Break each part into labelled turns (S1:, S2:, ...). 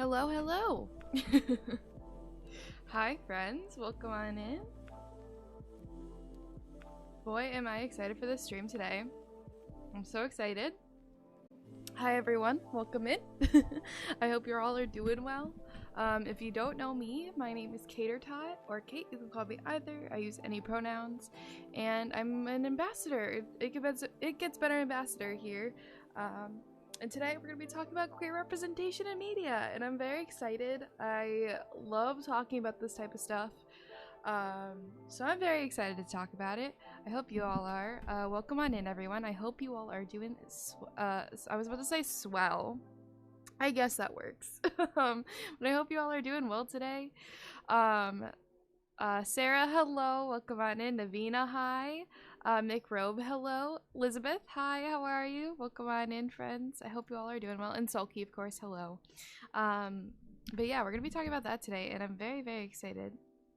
S1: Hello, hello. Hi friends, welcome on in. Boy, am I excited for this stream today. I'm so excited. Hi everyone, welcome in. I hope you all are doing well. If you don't know me, my name is katertot, or Kate, you can call me either. I use any pronouns, and I'm an ambassador. It gets better ambassador here. And today we're going to be talking about queer representation in media, and I'm very excited. I love talking about this type of stuff, so I'm very excited to talk about it. I hope you all are. Welcome on in, everyone. I hope you all are doing, I was about to say swell. I guess that works. But I hope you all are doing well today. Sarah, hello. Welcome on in. Navina, hi. Mick Robe, hello. Elizabeth, hi. How are you? Welcome on in, friends. I hope you all are doing well. And Sulky, of course, hello. But yeah, we're going to be talking about that today, and I'm very, very excited.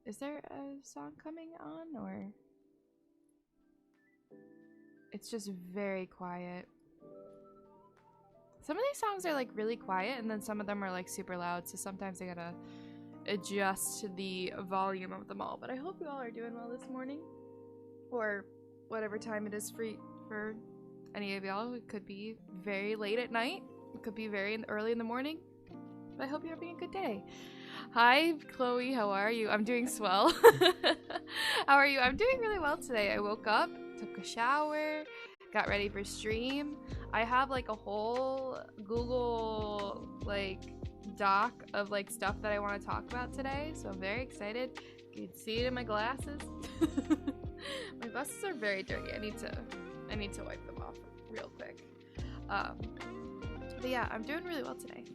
S1: Is there a song coming on, or? It's just very quiet. Some of these songs are like really quiet, and then some of them are like super loud, so sometimes I gotta adjust the volume of them all. But I hope you all are doing well this morning, or whatever time it is for any of y'all. It could be very late at night, it could be very early in the morning, but I hope you're having a good day. Hi Chloe, how are you? I'm doing swell. How are you? I'm doing really well today. I woke up, took a shower, got ready for stream. I have like a whole Google like doc of like stuff that I want to talk about today, so I'm very excited. You can see it in my glasses. My glasses are very dirty. I need to wipe them off real quick. But yeah, I'm doing really well today.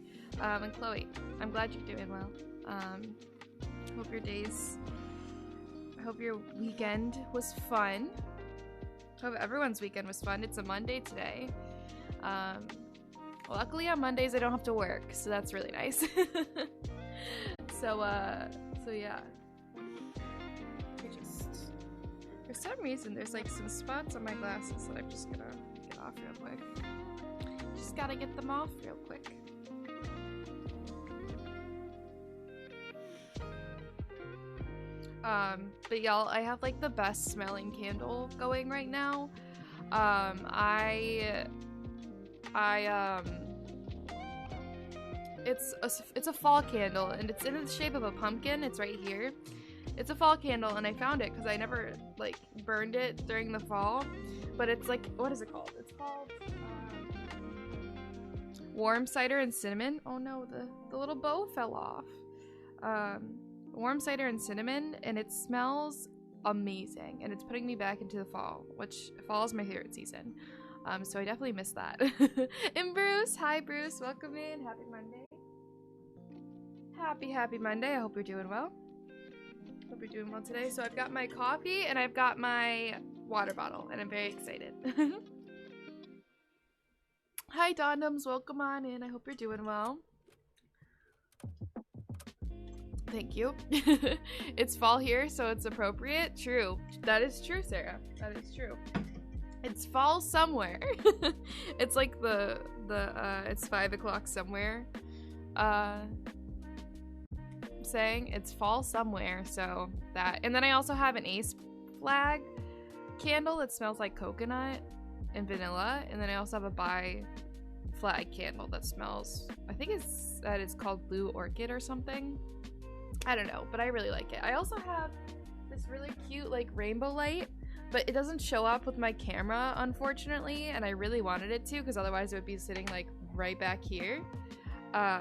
S1: And Chloe, I'm glad you're doing well. Hope your weekend was fun. Hope everyone's weekend was fun. It's a Monday today. Luckily on Mondays I don't have to work, so that's really nice. So yeah. For some reason there's like some spots on my glasses that I'm just gonna get off real quick. Just gotta get them off real quick. But y'all, I have like the best smelling candle going right now. It's a fall candle, and it's in the shape of a pumpkin. It's right here. It's a fall candle, and I found it because I never like burned it during the fall. But it's like, what is it called? It's called warm cider and cinnamon. Oh no, the little bow fell off. Warm cider and cinnamon, and it smells amazing, and it's putting me back into the fall, which fall is my favorite season. So I definitely miss that. And Bruce, hi Bruce, welcome in. Happy Monday. Happy Monday. I hope you're doing well. Hope you're doing well today. So I've got my coffee and I've got my water bottle, and I'm very excited. Hi Dondums, welcome on in. I hope you're doing well. Thank you. It's fall here, so it's appropriate. True. That is true, Sarah. That is true. It's fall somewhere. It's like it's 5 o'clock somewhere. Saying it's fall somewhere, so that. And then I also have an Ace flag candle that smells like coconut and vanilla. And then I also have a bi flag candle that smells, I think it's called Blue Orchid or something. I don't know, but I really like it. I also have this really cute like rainbow light, but it doesn't show up with my camera, unfortunately, and I really wanted it to, because otherwise it would be sitting like right back here. I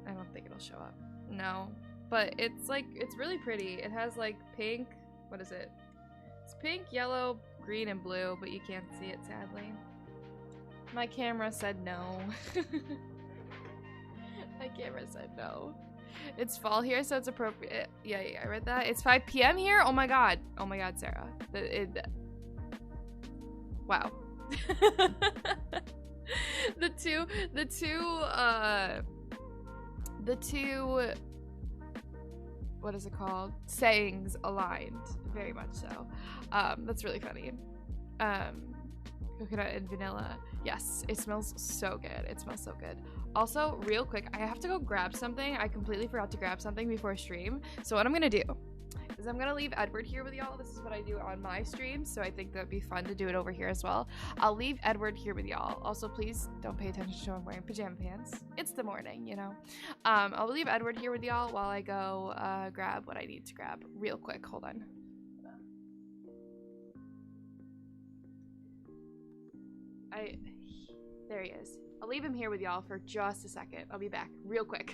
S1: don't think it'll show up. No, but it's really pretty. It has like pink, what is it? It's pink, yellow, green, and blue, but you can't see it, sadly. My camera said no. My camera said no. It's fall here, so it's appropriate. Yeah, I read that. It's 5 p.m. here? Oh my god, Sarah. Wow. The two, what is it called? Sayings aligned, very much so. That's really funny. Coconut and vanilla. Yes, it smells so good. It smells so good. Also, real quick, I have to go grab something. I completely forgot to grab something before stream. So what I'm gonna do is I'm gonna leave Edward here with y'all. This is what I do on my stream, so I think that'd be fun to do it over here as well. I'll leave Edward here with y'all. Also, please don't pay attention to him wearing pajama pants. It's the morning, you know. I'll leave Edward here with y'all while I go grab what I need to grab real quick. Hold on. There he is. I'll leave him here with y'all for just a second. I'll be back real quick.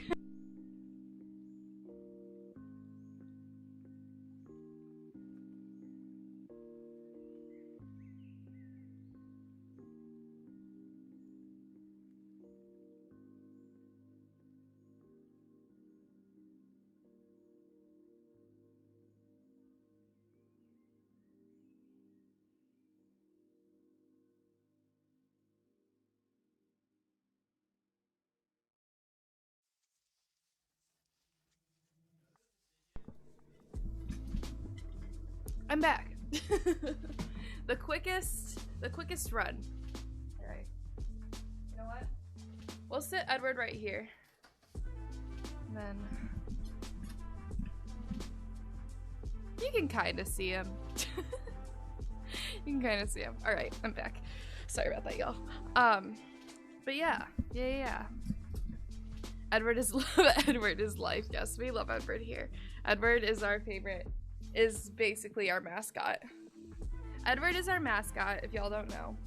S1: I'm back. the quickest run. All right. You know what? We'll sit Edward right here. And then you can kind of see him. You can kind of see him. All right, I'm back. Sorry about that, y'all. But yeah. Edward is life. Yes, we love Edward here. Edward is our favorite. Is basically our mascot. Edward is our mascot, if y'all don't know.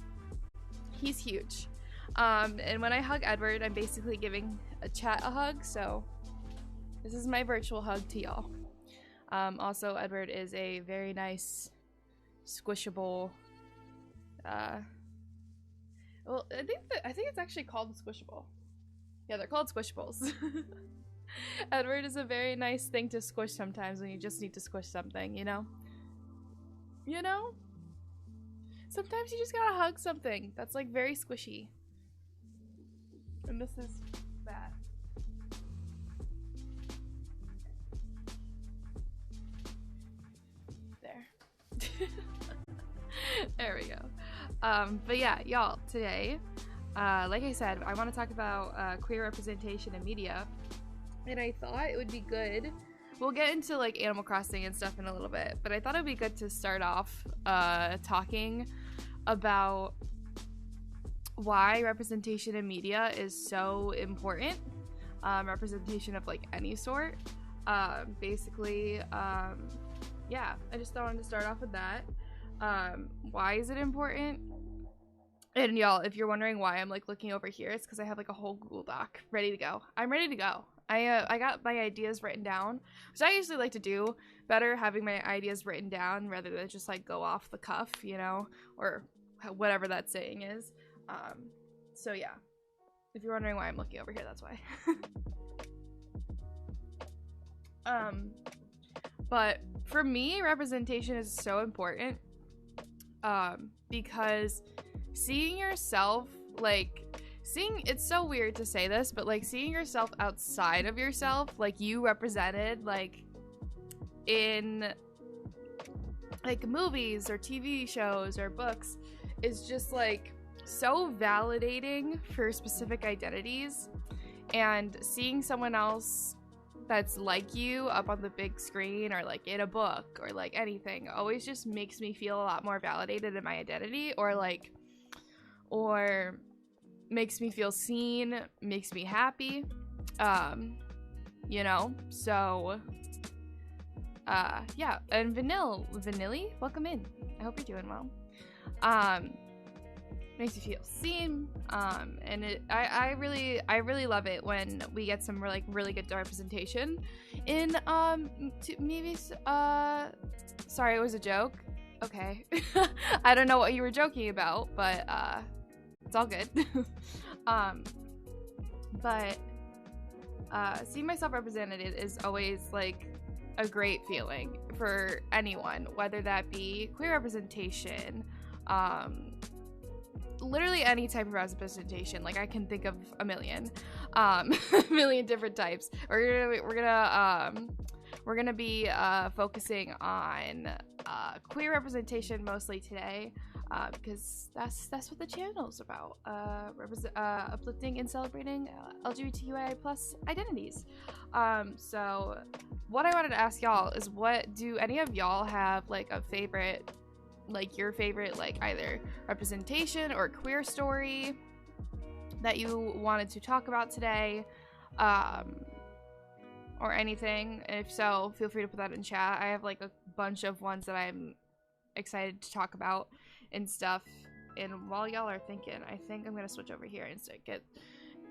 S1: He's huge. And when I hug Edward, I'm basically giving a chat a hug, so this is my virtual hug to y'all. Also, Edward is a very nice, squishable, well, I think it's actually called squishable. Yeah, they're called squishables. Edward is a very nice thing to squish sometimes when you just need to squish something, you know? You know? Sometimes you just gotta hug something that's like very squishy. And this is that. There. There we go. But yeah, y'all, today, like I said, I want to talk about queer representation in media. And I thought it would be good. We'll get into like Animal Crossing and stuff in a little bit, but I thought it would be good to start off talking about why representation in media is so important. Representation of like any sort. Basically, yeah, I just wanted to start off with that. Why is it important? And y'all, if you're wondering why I'm like looking over here, it's because I have like a whole Google Doc ready to go. I'm ready to go. I got my ideas written down, which I usually like to do better, having my ideas written down rather than just like go off the cuff, you know, or whatever that saying is. So yeah, if you're wondering why I'm looking over here, that's why. But for me, representation is so important, because seeing yourself, like, it's so weird to say this, but like seeing yourself outside of yourself, like you represented like in like movies or TV shows or books, is just like so validating for specific identities. And seeing someone else that's like you up on the big screen or like in a book or like anything always just makes me feel a lot more validated in my identity, or makes me feel seen, makes me happy, you know. So yeah. And Vanilli, welcome in. I hope you're doing well. Makes you feel seen, and I really love it when we get some like really good representation in movies. Sorry, it was a joke. Okay. I don't know what you were joking about, but it's all good. But seeing myself represented is always like a great feeling for anyone, whether that be queer representation, literally any type of representation. Like I can think of a million, a million different types. We're gonna We're gonna be focusing on queer representation mostly today, because that's what the channel's about. Uplifting and celebrating LGBTQIA+ identities. So what I wanted to ask y'all is, what do any of y'all have like a favorite, like your favorite, like either representation or queer story that you wanted to talk about today, or anything? And if so, feel free to put that in chat. I have like a bunch of ones that I'm excited to talk about and stuff. And while y'all are thinking, I think I'm gonna switch over here and get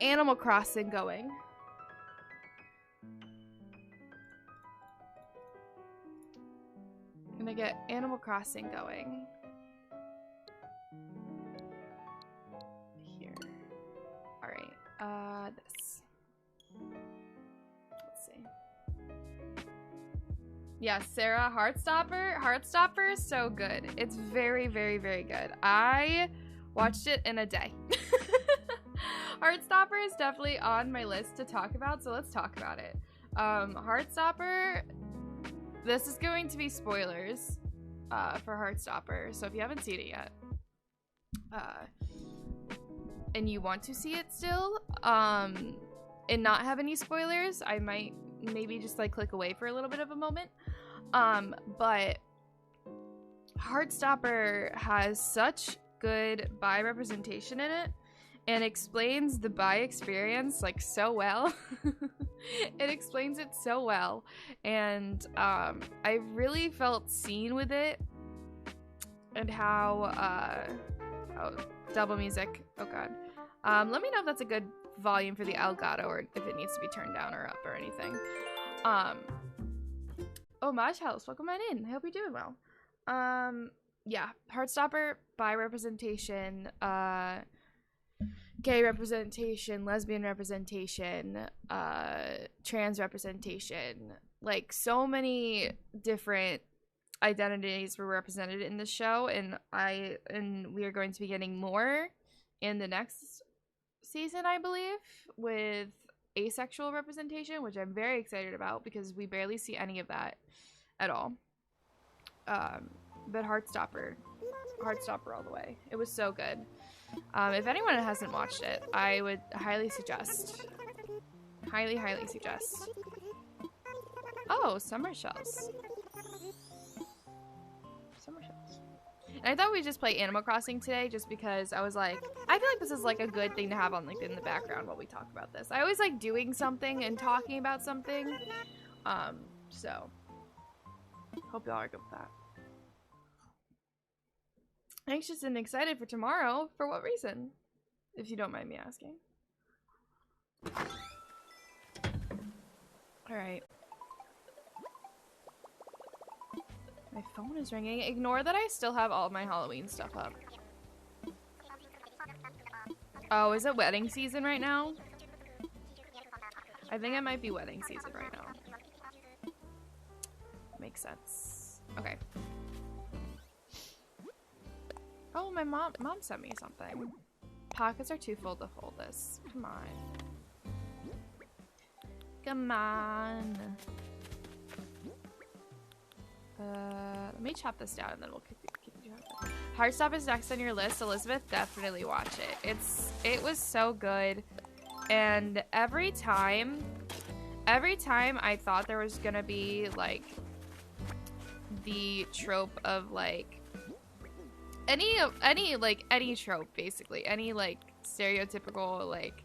S1: Animal Crossing going. I'm gonna get Animal Crossing going. Here. Alright, this. Let's see. Yeah, Sarah, Heartstopper. Heartstopper is so good. It's very, very, very good. I watched it in a day. Heartstopper is definitely on my list to talk about, so let's talk about it. Heartstopper, this is going to be spoilers for Heartstopper, so if you haven't seen it yet, and you want to see it still, and not have any spoilers, I might maybe just like click away for a little bit of a moment. But Heartstopper has such good bi representation in it, and explains the bi experience like so well. It explains it so well, and I really felt seen with it, and how oh, double music, oh god. Let me know if that's a good volume for the Elgato, or if it needs to be turned down or up or anything. Oh, Maj House, welcome on in. I hope you're doing well. Yeah, Heartstopper, bi representation, gay representation, lesbian representation, trans representation, like so many different identities were represented in the show, and we are going to be getting more in the next season, I believe, with asexual representation, which I'm very excited about because we barely see any of that at all. But Heartstopper all the way. It was so good. If anyone hasn't watched it, I would highly suggest. Highly suggest. Oh, summer shells. Summer shells. And I thought we'd just play Animal Crossing today, just because I was like, I feel like this is like a good thing to have on like in the background while we talk about this. I always like doing something and talking about something. So hope y'all are good with that. Anxious and excited for tomorrow. For what reason? If you don't mind me asking. Alright. My phone is ringing. Ignore that I still have all my Halloween stuff up. Oh, is it wedding season right now? I think it might be wedding season right now. Makes sense. Okay. Oh, my mom sent me something. Pockets are too full to fold this. Come on. Come on. Let me chop this down and then we'll keep it going. Heartstopper is next on your list. Elizabeth, definitely watch it. It was so good. And every time I thought there was gonna be like the trope of like any trope, basically, any like stereotypical like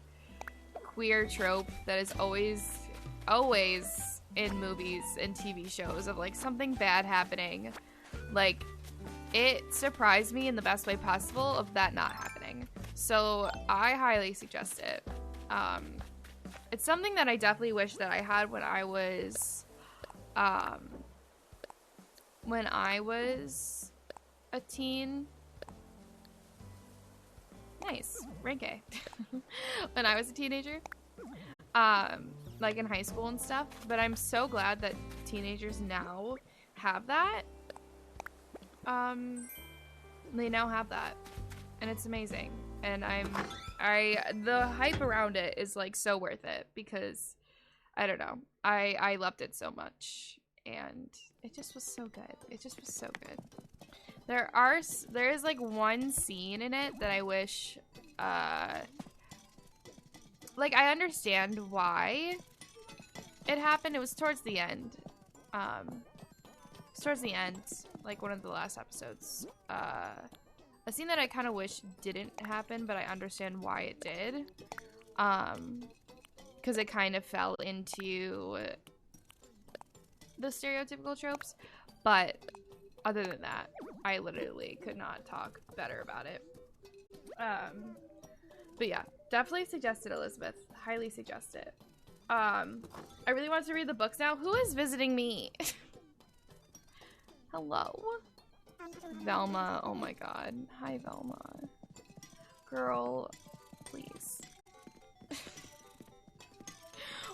S1: queer trope that is always in movies and TV shows of like something bad happening, like it surprised me in the best way possible of that not happening. So I highly suggest it. It's something that I definitely wish that I had when I was a teen. Nice. Rank A. When I was a teenager. Like in high school and stuff. But I'm so glad that teenagers now have that. They now have that. And it's amazing. And the hype around it is like so worth it, because I don't know. I loved it so much, and it just was so good. It just was so good. There is like one scene in it that I wish, like I understand why it happened. It was towards the end. It's towards the end, like one of the last episodes. A scene that I kind of wish didn't happen, but I understand why it did. Because it kind of fell into the stereotypical tropes. But other than that, I literally could not talk better about it. But yeah, definitely suggest it, Elizabeth. Highly suggest it. I really want to read the books now. Who is visiting me? Hello? Velma. Oh my god. Hi, Velma. Girl, please.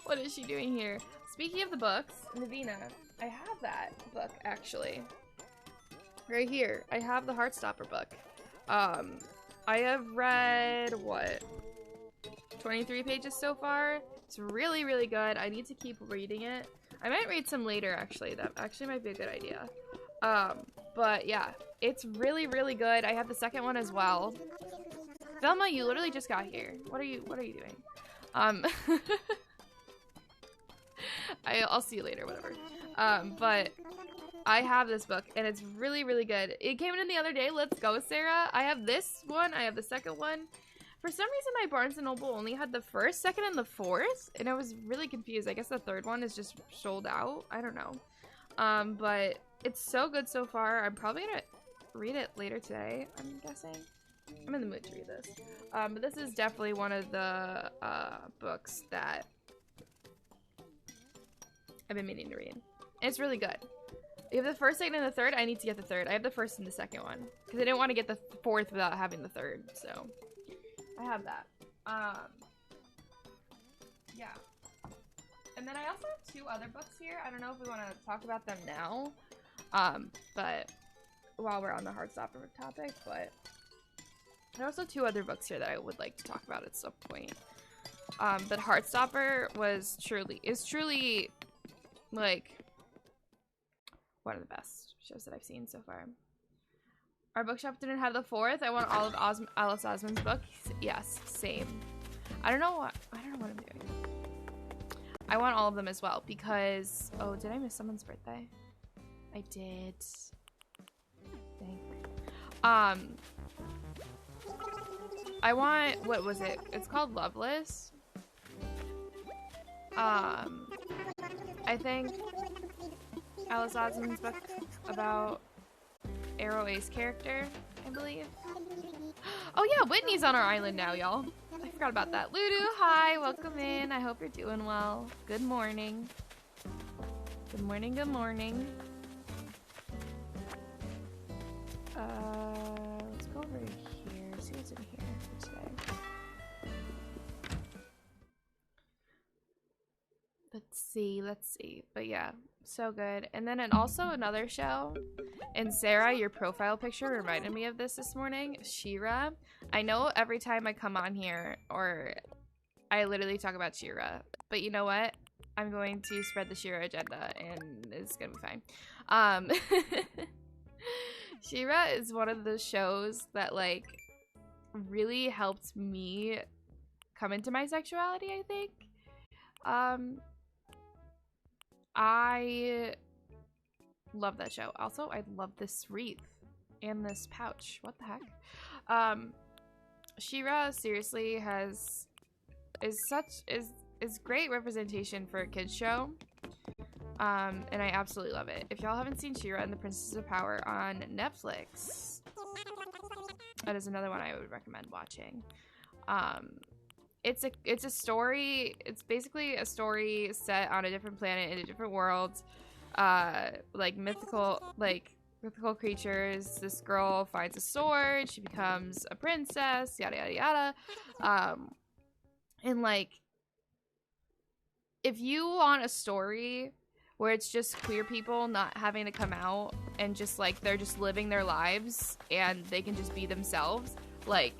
S1: What is she doing here? Speaking of the books, Navina, I have that book, actually. Right here. I have the Heartstopper book. I have read, what? 23 pages so far. It's really, really good. I need to keep reading it. I might read some later, actually. That actually might be a good idea. But yeah, it's really, really good. I have the second one as well. Velma, you literally just got here. What are you doing? I'll see you later, whatever. But I have this book, and it's really, really good. It came in the other day. Let's go, Sarah. I have this one. I have the second one. For some reason, my Barnes & Noble only had the first, second, and the fourth, and I was really confused. I guess the third one is just sold out. I don't know. But it's so good so far. I'm probably gonna read it later today, I'm guessing. I'm in the mood to read this. But this is definitely one of the books that I've been meaning to read. And it's really good. You have the first, second, and the third. I need to get the third. I have the first and the second one. Because I didn't want to get the fourth without having the third. So, I have that. Yeah. And then I also have two other books here. I don't know if we want to talk about them now. But while we're on the Heartstopper topic. But there are also two other books here that I would like to talk about at some point. But Heartstopper is truly like one of the best shows that I've seen so far. Our bookshop didn't have the fourth. I want all of Alice Osmond's books. Yes, same. I don't know what I'm doing. I want all of them as well because did I miss someone's birthday? I did. Dang. I want, what was it? It's called Loveless. I think Alice Osmond's book about Arrow Ace character, I believe. Oh yeah, Whitney's on our island now, y'all. I forgot about that. Ludu, hi, welcome in. I hope you're doing well. Good morning. Good morning, good morning. Let's go over here, see what's in here for today. Let's see. But yeah, so good. And then also another show. And Sarah, your profile picture reminded me of this morning. She-Ra. I know every time I come on here, or I literally talk about She-Ra. But you know what? I'm going to spread the She-Ra agenda, and it's gonna be fine. She-Ra is one of the shows that, like, really helped me come into my sexuality, I think. I love that show. Also, I love this wreath and this pouch. What the heck? She-Ra seriously is great representation for a kids show. And I absolutely love it. If y'all haven't seen She-Ra and the Princess of Power on Netflix, that is another one I would recommend watching. It's a story. It's basically a story set on a different planet in a different world, like mythical creatures. This girl finds a sword. She becomes a princess. Yada yada yada. And like, if you want a story where it's just queer people not having to come out and just like they're just living their lives and they can just be themselves, like,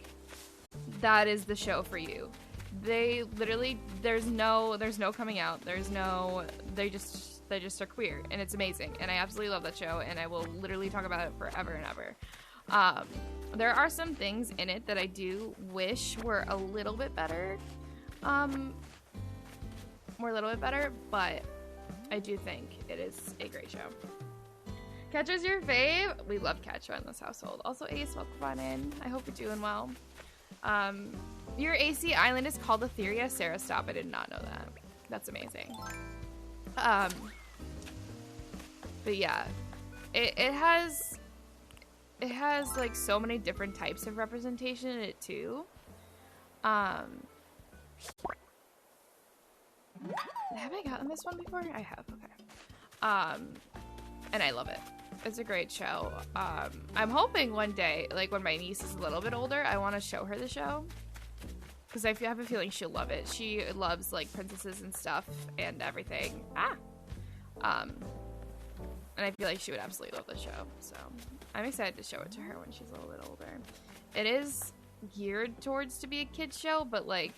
S1: that is the show for you. They literally, there's no coming out. They just are queer, and it's amazing. And I absolutely love that show, and I will literally talk about it forever and ever. There are some things in it that I do wish were a little bit better. But I do think it is a great show. Ketcha's your fave? We love Ketcha in this household. Also, Ace, welcome on in. I hope you're doing well. Your AC island is called Etheria. Sarah, stop. I did not know that. That's amazing. But yeah, it has like so many different types of representation in it too. Have I gotten this one before? I have. Okay. And I love it. It's a great show. I'm hoping one day, like when my niece is a little bit older, I want to show her the show. Because I have a feeling she'll love it. She loves like princesses and stuff and everything. And I feel like she would absolutely love the show. So I'm excited to show it to her when she's a little bit older. It is geared towards to be a kid's show, but like,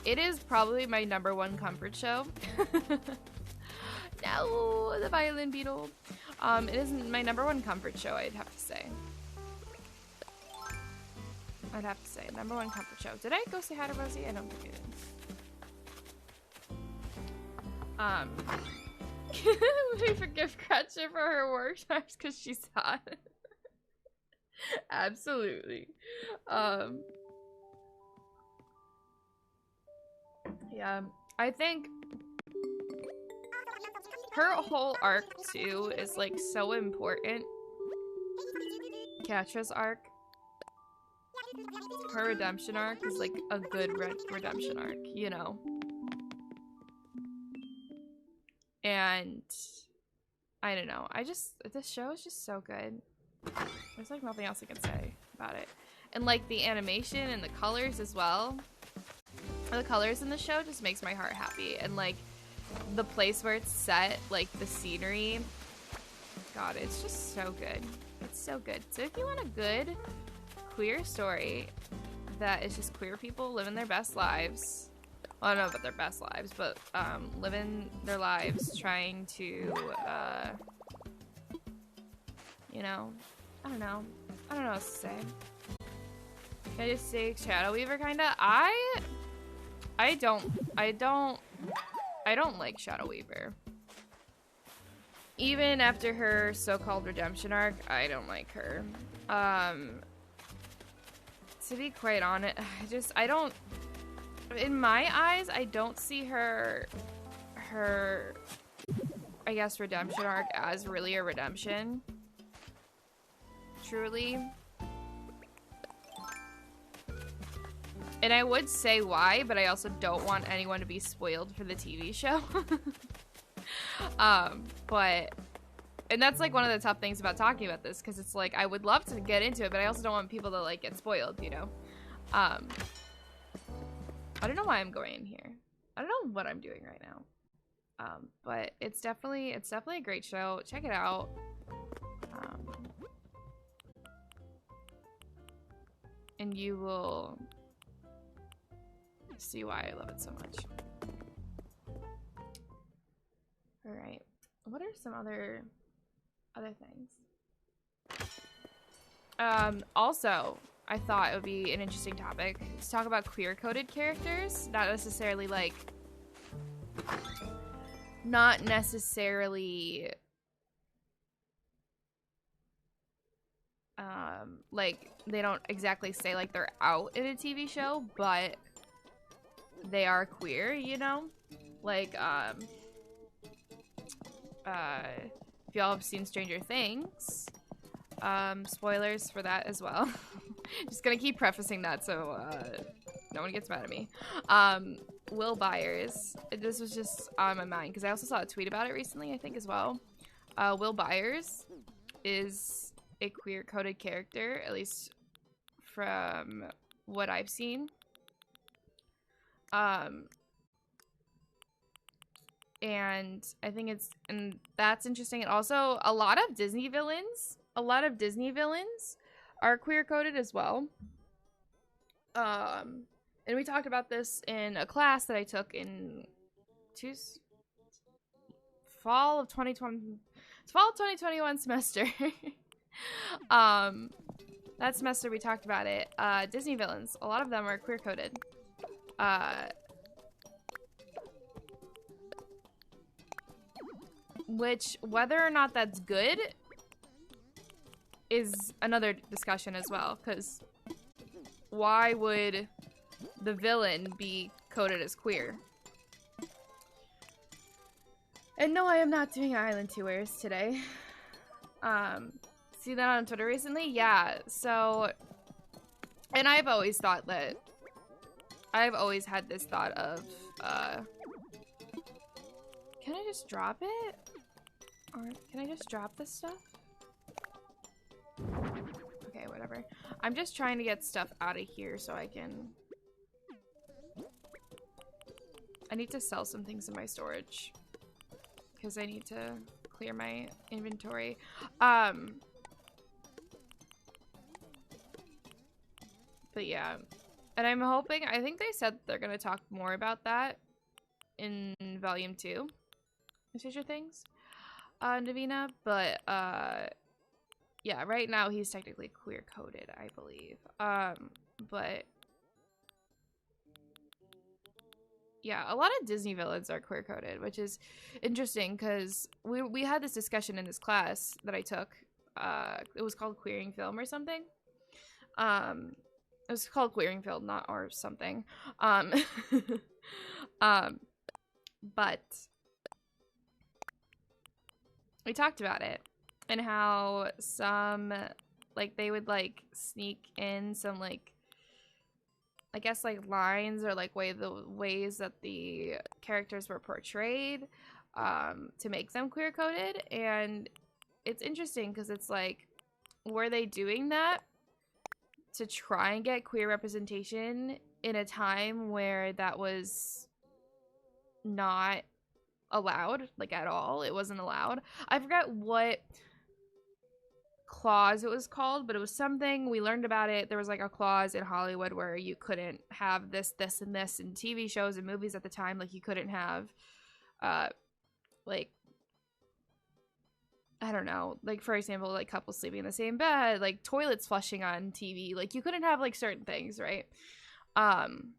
S1: it is probably my #1 comfort show. No, the violin beetle. It is my #1 comfort show, I'd have to say. #1 comfort show. Did I go say hi to Rosie? I don't think I did. We forgive Gretchen for her workshops because she's hot. Absolutely. Yeah, I think her whole arc too is like so important. Katra's arc, her redemption arc is like a good redemption arc, you know. And I don't know, this show is just so good. There's like nothing else I can say about it. And like the animation and the colors as well. The colors in the show just makes my heart happy. And like the place where it's set, like the scenery, God, it's just so good. It's so good. So if you want a good queer story that is just queer people living their best lives, well, I don't know about their best lives, but living their lives trying to you know, I don't know what else to say. Can I just say Shadow Weaver kinda? I don't like Shadow Weaver. Even after her so-called redemption arc, I don't like her. To be quite honest, I don't, in my eyes, I don't see her, I guess, redemption arc as really a redemption. Truly. And I would say why, but I also don't want anyone to be spoiled for the TV show. And that's like one of the tough things about talking about this, because it's like I would love to get into it, but I also don't want people to like get spoiled, you know. I don't know why I'm going in here. I don't know what I'm doing right now. But it's definitely a great show. Check it out. And you will see why I love it so much. All right, what are some other things? Also, I thought it would be an interesting topic to talk about queer-coded characters. Not necessarily like they don't exactly say like they're out in a TV show, but they are queer, you know? Like, if y'all have seen Stranger Things, spoilers for that as well. Just gonna keep prefacing that so no one gets mad at me. Will Byers, this was just on my mind because I also saw a tweet about it recently, I think, as well. Will Byers is a queer-coded character, at least from what I've seen. And I think that's interesting. And also a lot of Disney villains are queer coded as well. And we talked about this in a class that I took in fall of 2021 semester. That semester we talked about it. Disney villains, a lot of them are queer coded. Which, whether or not that's good is another discussion as well, because why would the villain be coded as queer? And no, I am not doing Island Tours today. See that on Twitter recently? Yeah, so, and I've always thought that, I've always had this thought of, can I just drop it? Or can I just drop this stuff? Okay, whatever. I'm just trying to get stuff out of here so I can... I need to sell some things in my storage. Because I need to clear my inventory. But yeah. And I'm hoping... I think they said they're going to talk more about that in Volume 2. Stranger Things. Navina, but yeah, right now he's technically queer coded, I believe. But yeah, a lot of Disney villains are queer coded, which is interesting because we had this discussion in this class that I took. It was called Queering Film or something. It was called Queering Film, not or something. But we talked about it and how some, like, they would, like, sneak in some, like, I guess, like, lines or, like, the ways that the characters were portrayed to make them queer-coded. And it's interesting because it's, like, were they doing that to try and get queer representation in a time where that was not allowed, like, at all? It wasn't allowed. I forgot what clause it was called, but it was something, we learned about it. There was, like, a clause in Hollywood where you couldn't have this, this, and this in TV shows and movies at the time. Like, you couldn't have, like, I don't know, like, for example, like, couples sleeping in the same bed, like, toilets flushing on TV. Like, you couldn't have, like, certain things, right? And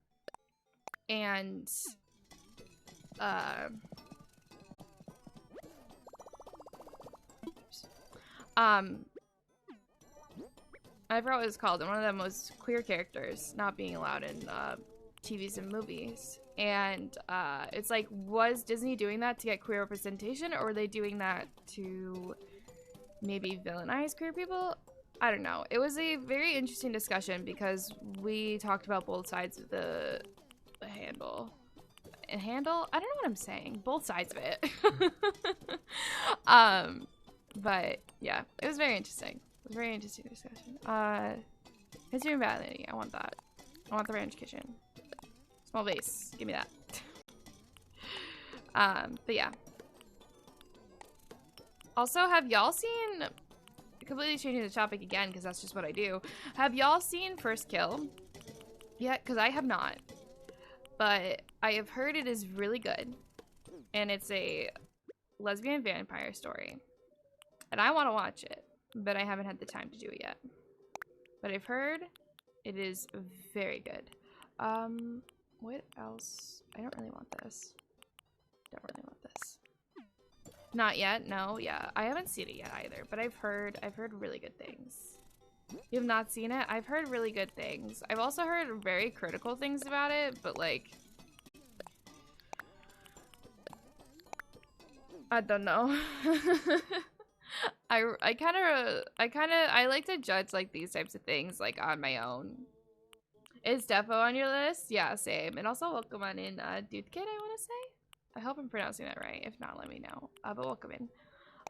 S1: I forgot what it's called, and one of the most queer characters not being allowed in TVs and movies. And it's like, was Disney doing that to get queer representation, or were they doing that to maybe villainize queer people? I don't know. It was a very interesting discussion because we talked about both sides of the handle. Handle? I don't know what I'm saying. Both sides of it. But yeah, it was very interesting. It was a very interesting discussion. History and Vanity. I want that. I want the ranch kitchen. Small vase. Give me that. But yeah. Also, have y'all seen, completely changing the topic again because that's just what I do. Have y'all seen First Kill yet? Because I have not. But I have heard it is really good. And it's a lesbian vampire story. And I want to watch it. But I haven't had the time to do it yet. But I've heard it is very good. What else? I don't really want this. Don't really want this. Not yet. No. Yeah. I haven't seen it yet either. But I've heard really good things. You have not seen it? I've heard really good things. I've also heard very critical things about it, but like, I don't know. I like to judge like these types of things like on my own. Is Defo on your list? Yeah, same. And also welcome on in Dude Kid, I want to say. I hope I'm pronouncing that right. If not, let me know. But welcome in.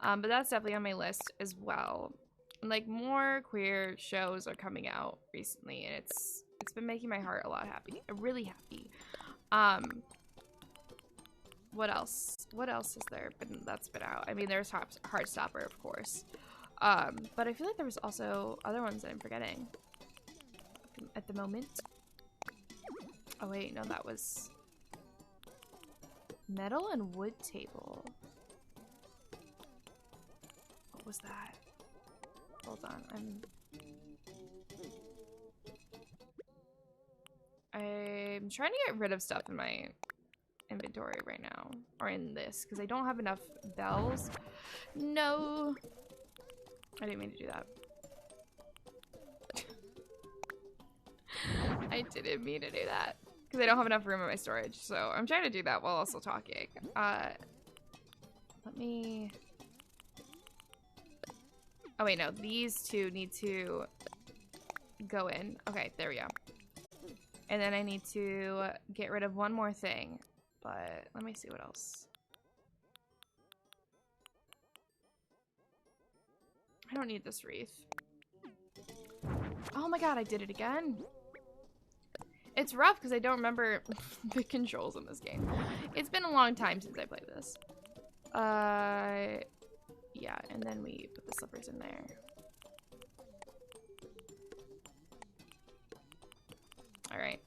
S1: But that's definitely on my list as well. And like, more queer shows are coming out recently, and it's been making my heart a lot happy. Really happy. What else? What else is there that's been out? I mean, there's Heartstopper, of course. But I feel like there was also other ones that I'm forgetting at the moment. Oh wait, no, that was metal and wood table. What was that? Hold on, I'm trying to get rid of stuff in my inventory right now, or in this, because I don't have enough bells. No, I didn't mean to do that. I didn't mean to do that because I don't have enough room in my storage, so I'm trying to do that while also talking. Let me... Oh wait, no, these two need to go in. Okay, there we go. And then I need to get rid of one more thing, but let me see what else. I don't need this wreath. Oh my god, I did it again. It's rough because I don't remember the controls in this game. It's been a long time since I played this. Yeah, and then we put the slippers in there. Alright.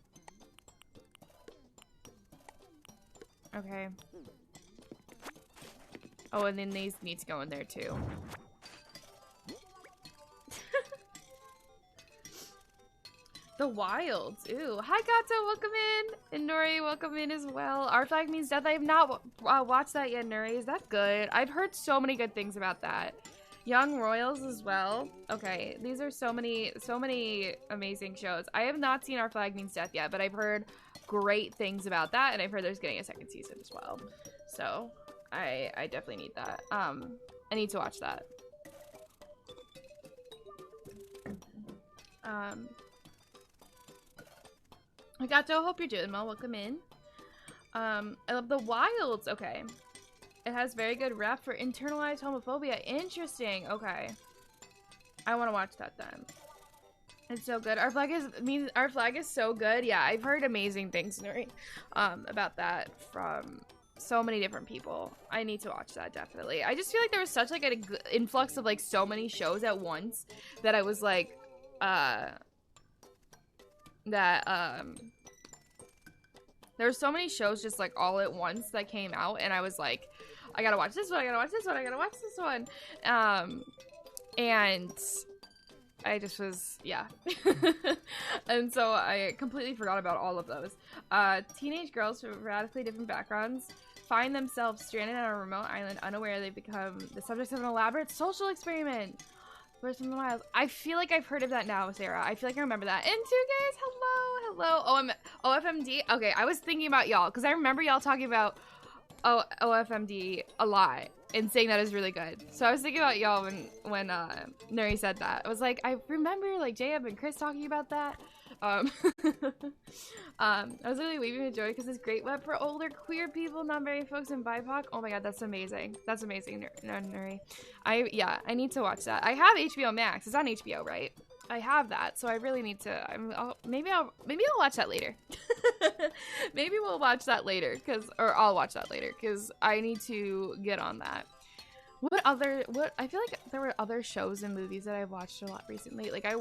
S1: Okay. Oh, and then these need to go in there too. The Wilds. Ooh. Hi, Gato. Welcome in. And Nuri, welcome in as well. Our Flag Means Death. I have not watched that yet, Nuri. Is that good? I've heard so many good things about that. Young Royals as well. Okay. These are so many amazing shows. I have not seen Our Flag Means Death yet, but I've heard great things about that, and I've heard there's getting a second season as well. So, I definitely need that. I need to watch that. Gato, hope you're doing well. Welcome in. I love The Wilds. Okay. It has very good rep for internalized homophobia. Interesting. Okay. I want to watch that then. It's so good. Our flag is so good. Yeah, I've heard amazing things, Nuri, about that from so many different people. I need to watch that definitely. I just feel like there was such like an influx of like so many shows at once that I was like, there were so many shows just like all at once that came out, and I was like, I gotta watch this one, I gotta watch this one, I gotta watch this one. And I just was, yeah. And so I completely forgot about all of those. Teenage girls from radically different backgrounds find themselves stranded on a remote island, unaware they've become the subjects of an elaborate social experiment. Where's from the Wilds? I feel like I've heard of that now, Sarah. I feel like I remember that. And 2Ks, hello. OFMD. Okay, I was thinking about y'all because I remember y'all talking about OFMD a lot and saying that is really good. So I was thinking about y'all when Nuri said that. I was like, I remember like Jacob and Chris talking about that. I was really weeping with joy because it's great web for older queer people, non-binary folks, and BIPOC. Oh my god, that's amazing. That's amazing, Nuri. I need to watch that. I have HBO Max. It's on HBO, right? I have that, so I really need to. Maybe I'll watch that later. Maybe we'll watch that later, or I'll watch that later because I need to get on that. I feel like there were other shows and movies that I've watched a lot recently. Like I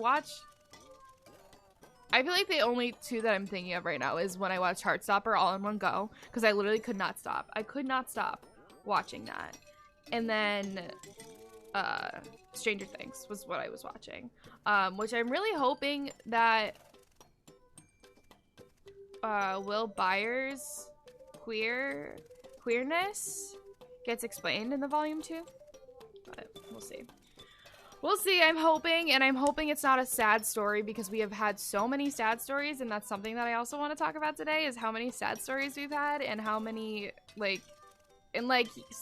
S1: feel like the only two that I'm thinking of right now is when I watched Heartstopper all in one go because I literally could not stop. I could not stop watching that. And then Stranger Things was what I was watching, which I'm really hoping that Will Byers' queerness gets explained in the volume 2, but we'll see. We'll see. I'm hoping it's not a sad story because we have had so many sad stories, and that's something that I also want to talk about today is how many sad stories we've had and how many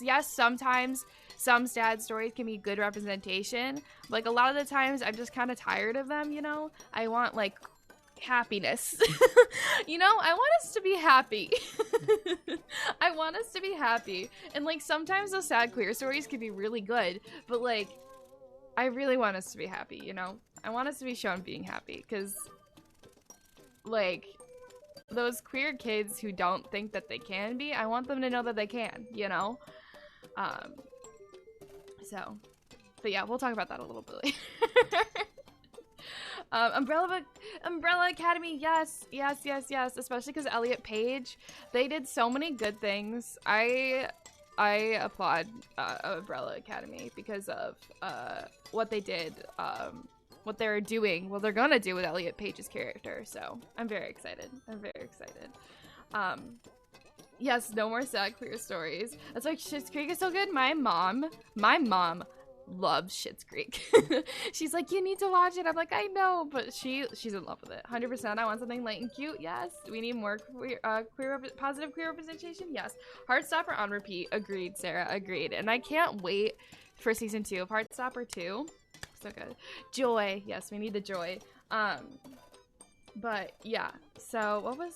S1: yes, sometimes some sad stories can be good representation. Like a lot of the times I'm just kind of tired of them, you know? I want like happiness. You know, I want us to be happy. I want us to be happy. And like sometimes those sad queer stories can be really good, but like I really want us to be happy, you know? I want us to be shown being happy because like those queer kids who don't think that they can be, I want them to know that they can, you know? But yeah, we'll talk about that a little bit later. Umbrella Academy, yes, yes, yes, yes. Especially because Elliot Page, they did so many good things. I applaud Umbrella Academy because of what they did, what they're doing, what they're gonna do with Elliot Page's character. So I'm very excited. I'm very excited. Yes, no more sad queer stories. That's like Schitt's Creek is so good. My mom loves Schitt's Creek. She's like, you need to watch it. I'm like, I know, but she's in love with it. 100%. I want something light and cute. Yes. We need more positive queer representation. Yes. Heartstopper on repeat. Agreed, Sarah. Agreed. And I can't wait for season 2 of Heartstopper 2. So good. Joy. Yes, we need the joy. But yeah. So what was?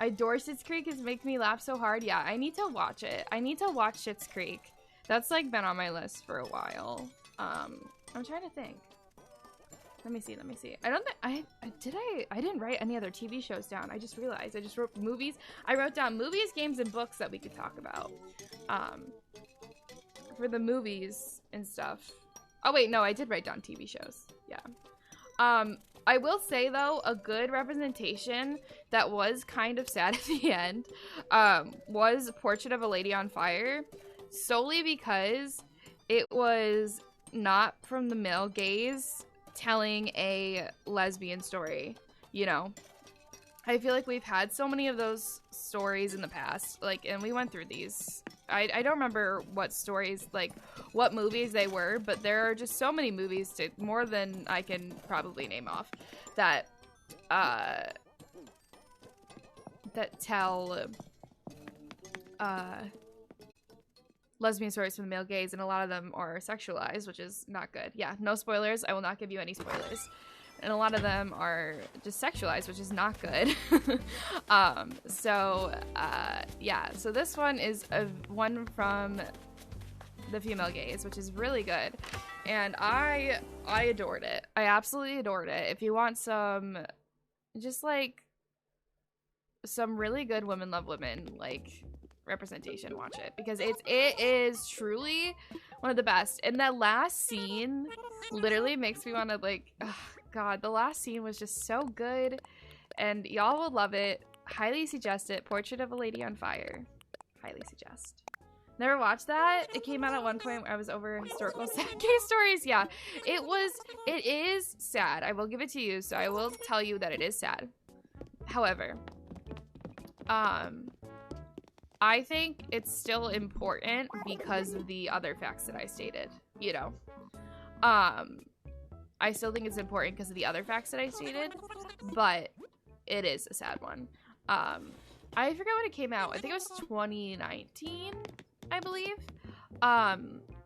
S1: I adore Schitt's Creek. It's making me laugh so hard. Yeah, I need to watch it. I need to watch Schitt's Creek. That's like been on my list for a while. I'm trying to think. Let me see. I don't think I didn't write any other TV shows down. I just realized I just wrote movies. I wrote down movies, games, and books that we could talk about. For the movies and stuff. Oh wait, no, I did write down TV shows. Yeah. I will say though, a good representation that was kind of sad at the end, was Portrait of a Lady on Fire. Solely because it was not from the male gaze telling a lesbian story, you know. I feel like we've had so many of those stories in the past, like, and we went through these. I don't remember what stories, like, what movies they were, but there are just so many movies, more than I can probably name off, that tell, lesbian stories from the male gaze, and a lot of them are sexualized, which is not good. Yeah, no spoilers. I will not give you any spoilers. And a lot of them are just sexualized, which is not good. Yeah. So this one is one from the female gaze, which is really good. And I adored it. I absolutely adored it. If you want some, just like, some really good women love women, like, representation, watch it, because it is truly one of the best. And that last scene literally makes me want to, like, ugh, God, the last scene was just so good, and y'all will love it. Highly suggest it. Portrait of a Lady on Fire. Highly suggest. Never watched that. It came out at one point where I was over historical sad case stories. Yeah, it is sad. I will give it to you, so I will tell you that it is sad. However, I think it's still important because of the other facts that I stated, you know. I still think it's important because of the other facts that I stated, but it is a sad one. I forget when it came out. I think it was 2019, I believe. I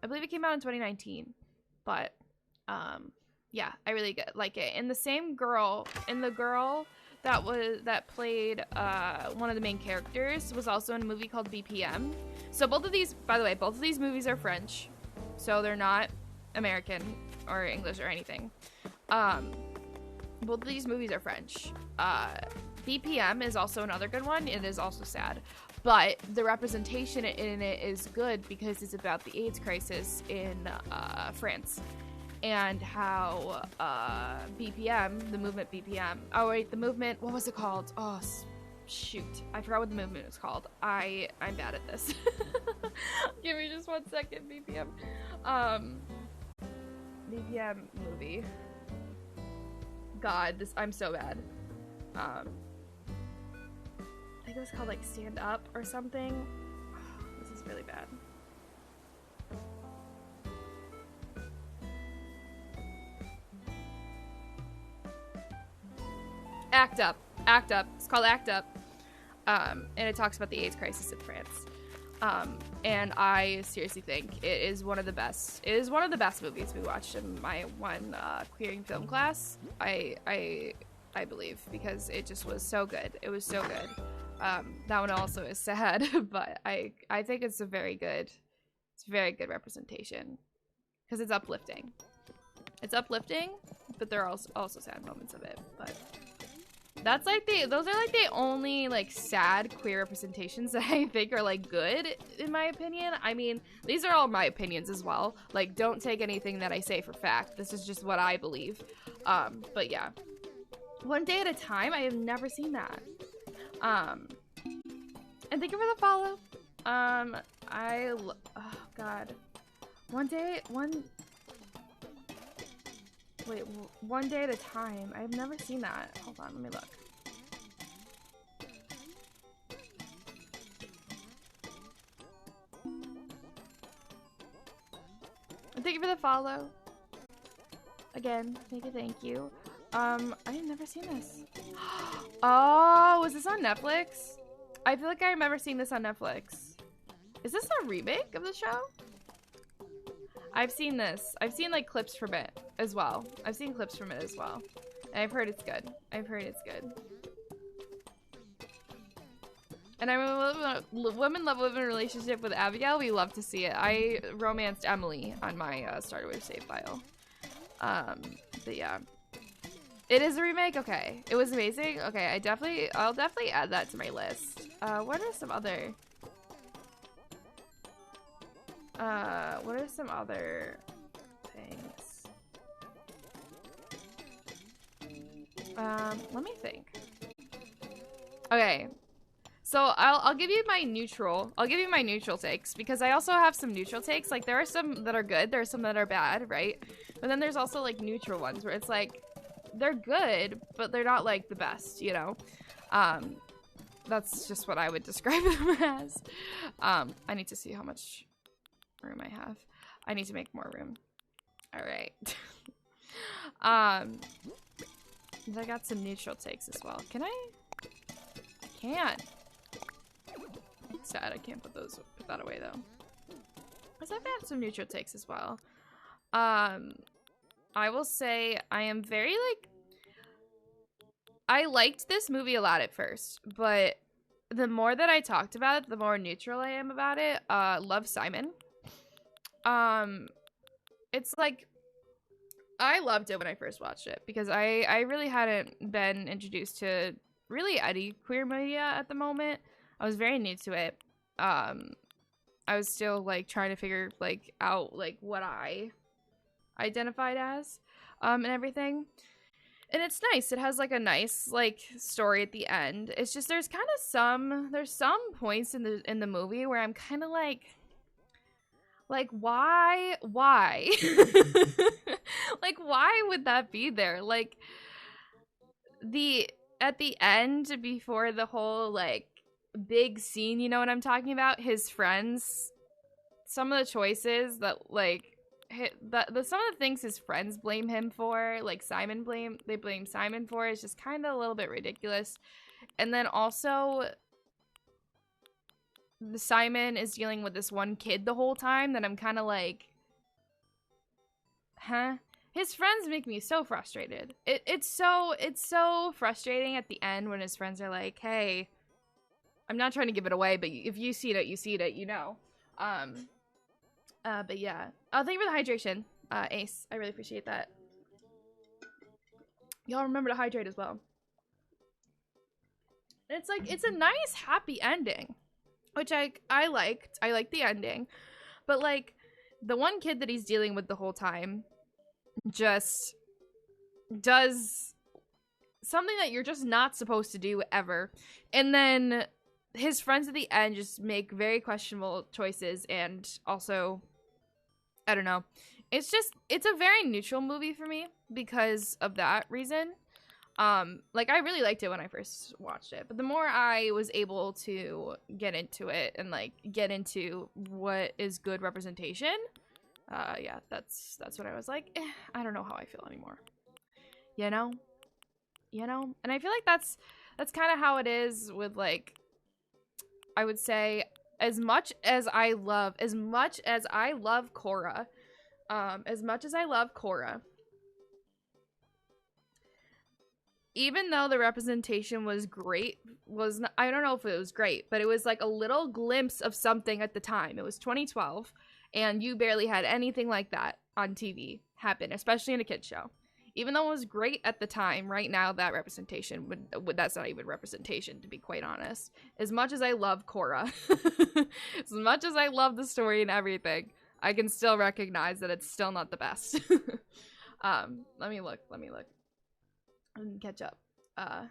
S1: believe it came out in 2019, but yeah, I really like it. And the same girl, that played one of the main characters was also in a movie called BPM. So both of these, by the way, both of these movies are French, so they're not American or English or anything. Both of these movies are French. BPM is also another good one. It is also sad, but the representation in it is good because it's about the AIDS crisis in France. And how BPM, the movement BPM, oh wait, the movement, what was it called? Oh, shoot. I forgot what the movement was called. I'm bad at this. Give me just 1 second, BPM. BPM movie. God, I'm so bad. I think it was called like Stand Up or something. This is really bad. Act Up. It's called Act Up. And it talks about the AIDS crisis in France. And I seriously think it is one of the best. It is one of the best movies we watched in my one queering film class. I believe, because it just was so good. It was so good. That one also is sad, but I think it's a very good representation because it's uplifting. It's uplifting, but there are also sad moments of it. But That's like those are like the only like sad queer representations that I think are like good in my opinion. I mean, these are all my opinions as well. Like, don't take anything that I say for fact. This is just what I believe. But yeah. One Day at a Time, I have never seen that. And thank you for the follow. Oh god. One Day at a Time. I've never seen that. Hold on, let me look. And thank you for the follow. Again, thank you. I have never seen this. Oh, was this on Netflix? I feel like I remember seeing this on Netflix. Is this a remake of the show? I've seen this. I've seen like clips from it as well. I've seen clips from it as well. And I've heard it's good. I've heard it's good. And I remember women love women relationship with Abigail. We love to see it. I romanced Emily on my Started With save file. But yeah. It is a remake? Okay. It was amazing? Okay, I'll definitely add that to my list. What are some other things? Let me think. Okay. So I'll give you my neutral. I'll give you my neutral takes because I also have some neutral takes. Like there are some that are good, there are some that are bad, right? But then there's also like neutral ones where it's like they're good, but they're not like the best, you know? That's just what I would describe them as. I need to see how much room I have. I need to make more room. All right. I got some neutral takes as well. Can I? I can't. Sad, I can't put that away though. Because I've had some neutral takes as well. I will say I am very like, I liked this movie a lot at first, but the more that I talked about it, the more neutral I am about it. Love Simon. It's like, I loved it when I first watched it because I really hadn't been introduced to really any queer media at the moment. I was very new to it. I was still like trying to figure like out like what I identified as and everything. And it's nice. It has like a nice like story at the end. It's just there's some points in the movie where I'm kind of like why like why would that be there? Like at the end before the whole like big scene, you know what I'm talking about? His friends, some of the choices that like some of the things his friends blame him for, like they blame Simon for, is just kind of a little bit ridiculous. And then also Simon is dealing with this one kid the whole time that I'm kind of like, huh? His friends make me so frustrated. It's so frustrating at the end when his friends are like, hey, I'm not trying to give it away, but if you see it, you see it, you know. But yeah. Oh, thank you for the hydration, Ace. I really appreciate that. Y'all remember to hydrate as well. And it's like, it's a nice, happy ending, which I liked. I liked the ending. But like, the one kid that he's dealing with the whole time just does something that you're just not supposed to do ever. And then his friends at the end just make very questionable choices, and also, I don't know. It's a very neutral movie for me because of that reason. Like, I really liked it when I first watched it, but the more I was able to get into it and, like, get into what is good representation, yeah, that's what I was like, I don't know how I feel anymore. You know? And I feel like that's kind of how it is with, like, I would say, as much as I love Korra, even though the representation was great, I don't know if it was great, but it was like a little glimpse of something at the time. It was 2012, and you barely had anything like that on TV happen, especially in a kid's show. Even though it was great at the time, right now that representation would that's not even representation, to be quite honest. As much as I love Korra, as much as I love the story and everything, I can still recognize that it's still not the best. Let me look. And catch up. Hi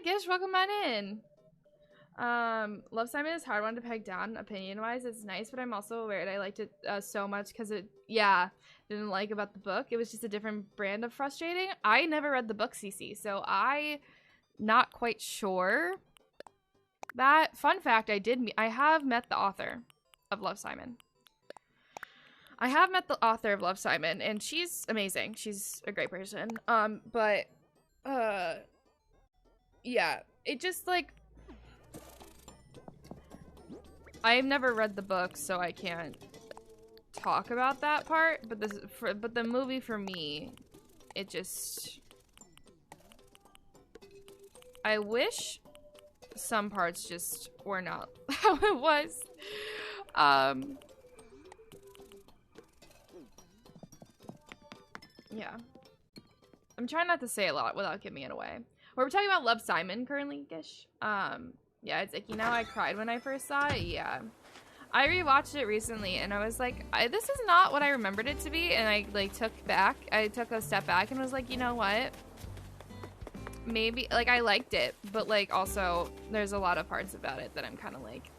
S1: Gish, welcome on in. Love Simon is a hard one to peg down opinion wise. It's nice, but I'm also aware that I liked it so much because didn't like about the book. It was just a different brand of frustrating. I never read the book, CC, so I not quite sure. That fun fact, I have met the author of Love Simon. I have met the author of Love Simon, and she's amazing. She's a great person. Yeah, it just like I've never read the book, so I can't talk about that part. But the movie for me, it just I wish some parts just were not how it was. Yeah. I'm trying not to say a lot without giving it away. We're talking about Love Simon currently, Gish. Yeah, it's icky now. I cried when I first saw it. Yeah. I rewatched it recently and I was like, this is not what I remembered it to be. And I took a step back and was like, you know what? Maybe, like, I liked it, but like also there's a lot of parts about it that I'm kind of like,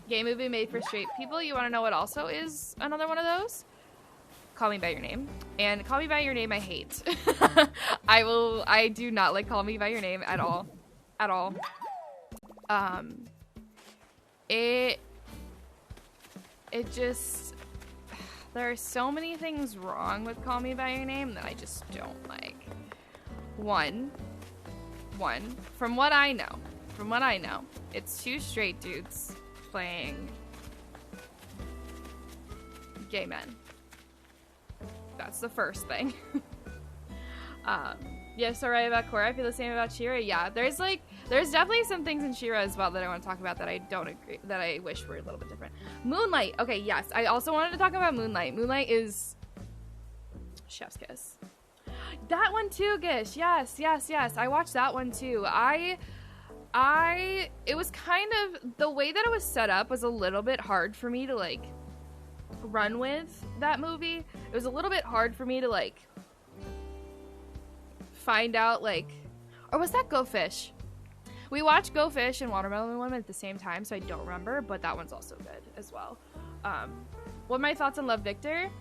S1: Gay movie made for straight people. You want to know what also is another one of those? Call Me By Your Name. And Call Me By Your Name I hate. I do not like Call Me By Your Name at all. At all. It just, there are so many things wrong with Call Me By Your Name that I just don't like. One, from what I know, it's two straight dudes playing gay men. That's the first thing. Yeah, so right about Korra, I feel the same about She-Ra. Yeah, there's definitely some things in She-Ra as well that I want to talk about that I don't agree, that I wish were a little bit different. Moonlight. Okay, yes, I also wanted to talk about Moonlight. Moonlight is chef's kiss. That one too, Gish. Yes. I watched that one too. It was kind of, the way that it was set up was a little bit hard for me to like run with that movie. It was a little bit hard for me to like find out, like, or was that Go Fish? We watched Go Fish and Watermelon Woman at the same time, so I don't remember, but that one's also good as well. What are my thoughts on Love, Victor?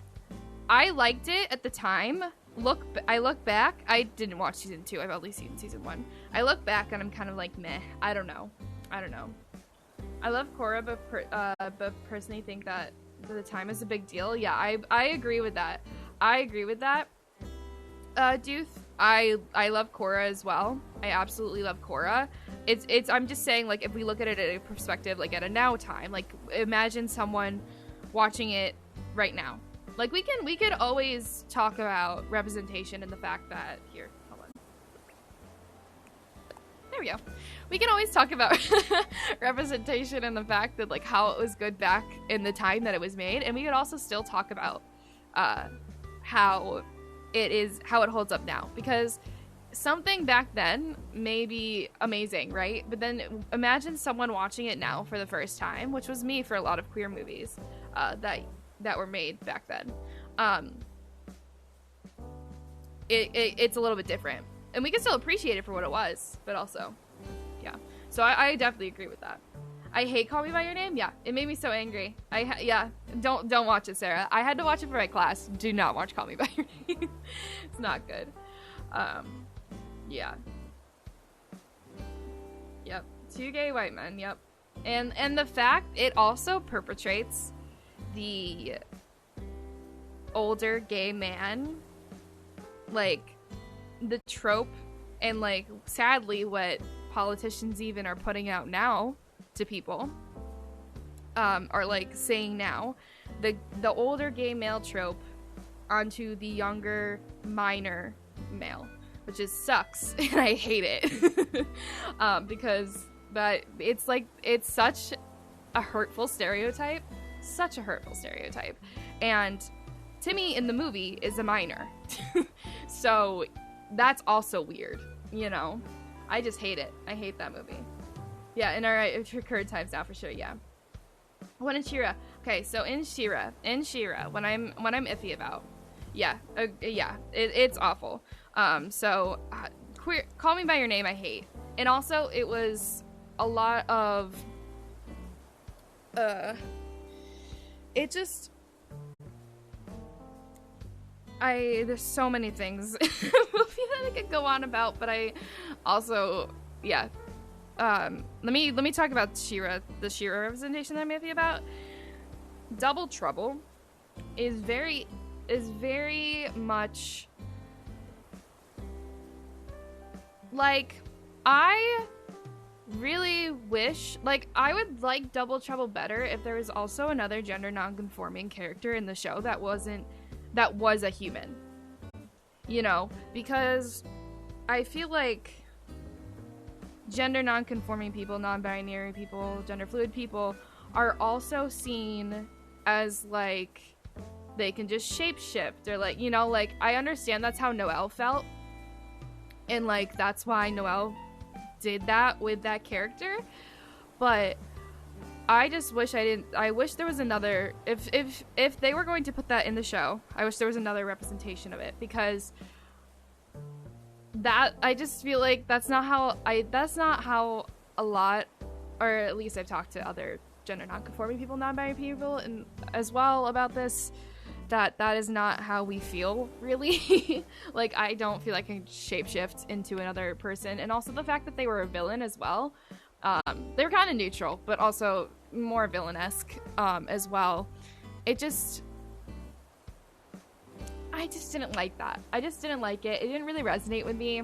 S1: I liked it at the time. I look back. I didn't watch season 2. I've only seen season 1. I look back and I'm kind of like, meh. I don't know. I love Korra, but personally think that the time is a big deal. Yeah, I agree with that. Duth, I love Korra as well. I absolutely love Korra. It's I'm just saying, like, if we look at it at a perspective, like at a now time, like imagine someone watching it right now. Like we could always talk about representation and the fact that hold on. There we go. We can always talk about representation and the fact that like how it was good back in the time that it was made, and we could also still talk about how it holds up now, because something back then may be amazing, right? But then imagine someone watching it now for the first time, which was me for a lot of queer movies that were made back then. It's a little bit different, and we can still appreciate it for what it was, but also, yeah. So I definitely agree with that. I hate Call Me By Your Name. Yeah, it made me so angry. Don't watch it, Sarah. I had to watch it for my class. Do not watch Call Me By Your Name. It's not good. Yeah. Yep. 2 gay white men. Yep. And the fact it also perpetrates the older gay man, like the trope, and like sadly what politicians even are putting out now to people, are like saying now, the older gay male trope onto the younger minor male, which is sucks, and I hate it. Because that it's such a hurtful stereotype. Such a hurtful stereotype. And Timmy in the movie is a minor. So that's also weird, you know? I just hate it. I hate that movie. Yeah, and alright, it's recurred times now for sure, yeah. When in She-Ra. Okay, so in She-Ra, when I'm iffy about. Yeah, it's awful. So queer, Call Me by Your Name I hate. And also it was a lot of it just there's so many things that I could go on about, but I also let me talk about She-Ra, the She-Ra representation that I'm iffy about. Double Trouble is very much like, I really wish, like, I would like Double Trouble better if there was also another gender non-conforming character in the show that was a human, you know, because I feel like gender non-conforming people, non-binary people, gender fluid people are also seen as like they can just shapeshift, or like, you know, like I understand that's how Noelle felt, and like that's why Noelle did that with that character, but I just wish I wish there was another, if they were going to put that in the show, I wish there was another representation of it, because that, I just feel like that's not how a lot, or at least I've talked to other gender non-conforming people, non-binary people, and as well about this, that is not how we feel, really. Like, I don't feel like I can shapeshift into another person. And also the fact that they were a villain as well. They were kind of neutral, but also more villain-esque as well. I just didn't like that. I just didn't like it. It didn't really resonate with me.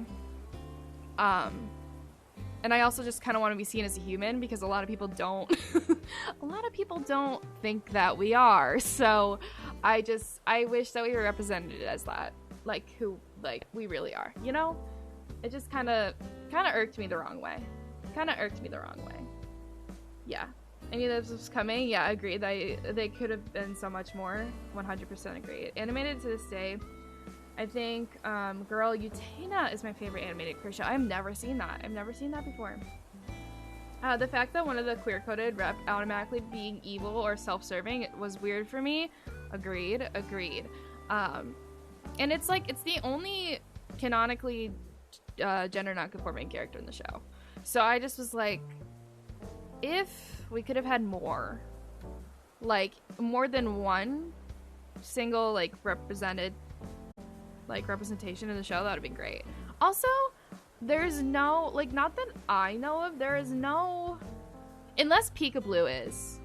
S1: And I also just kind of want to be seen as a human, because a lot of people don't think that we are. So I wish that we were represented as that, like who, like we really are, you know? It just kind of irked me the wrong way. Yeah. I knew this was coming. Yeah, agreed. They could have been so much more. 100% agreed. Animated to this day, I think Girl Utena is my favorite animated queer show. I've never seen that. I've never seen that before. The fact that one of the queer-coded rep automatically being evil or self-serving was weird for me. Agreed. And it's like, it's the only canonically gender non-conforming character in the show. So I just was like, if we could have had more, like more than one single like representation in the show, that would have been great. Also, there's no, like, not that I know of, there is no, unless Peekaboo is.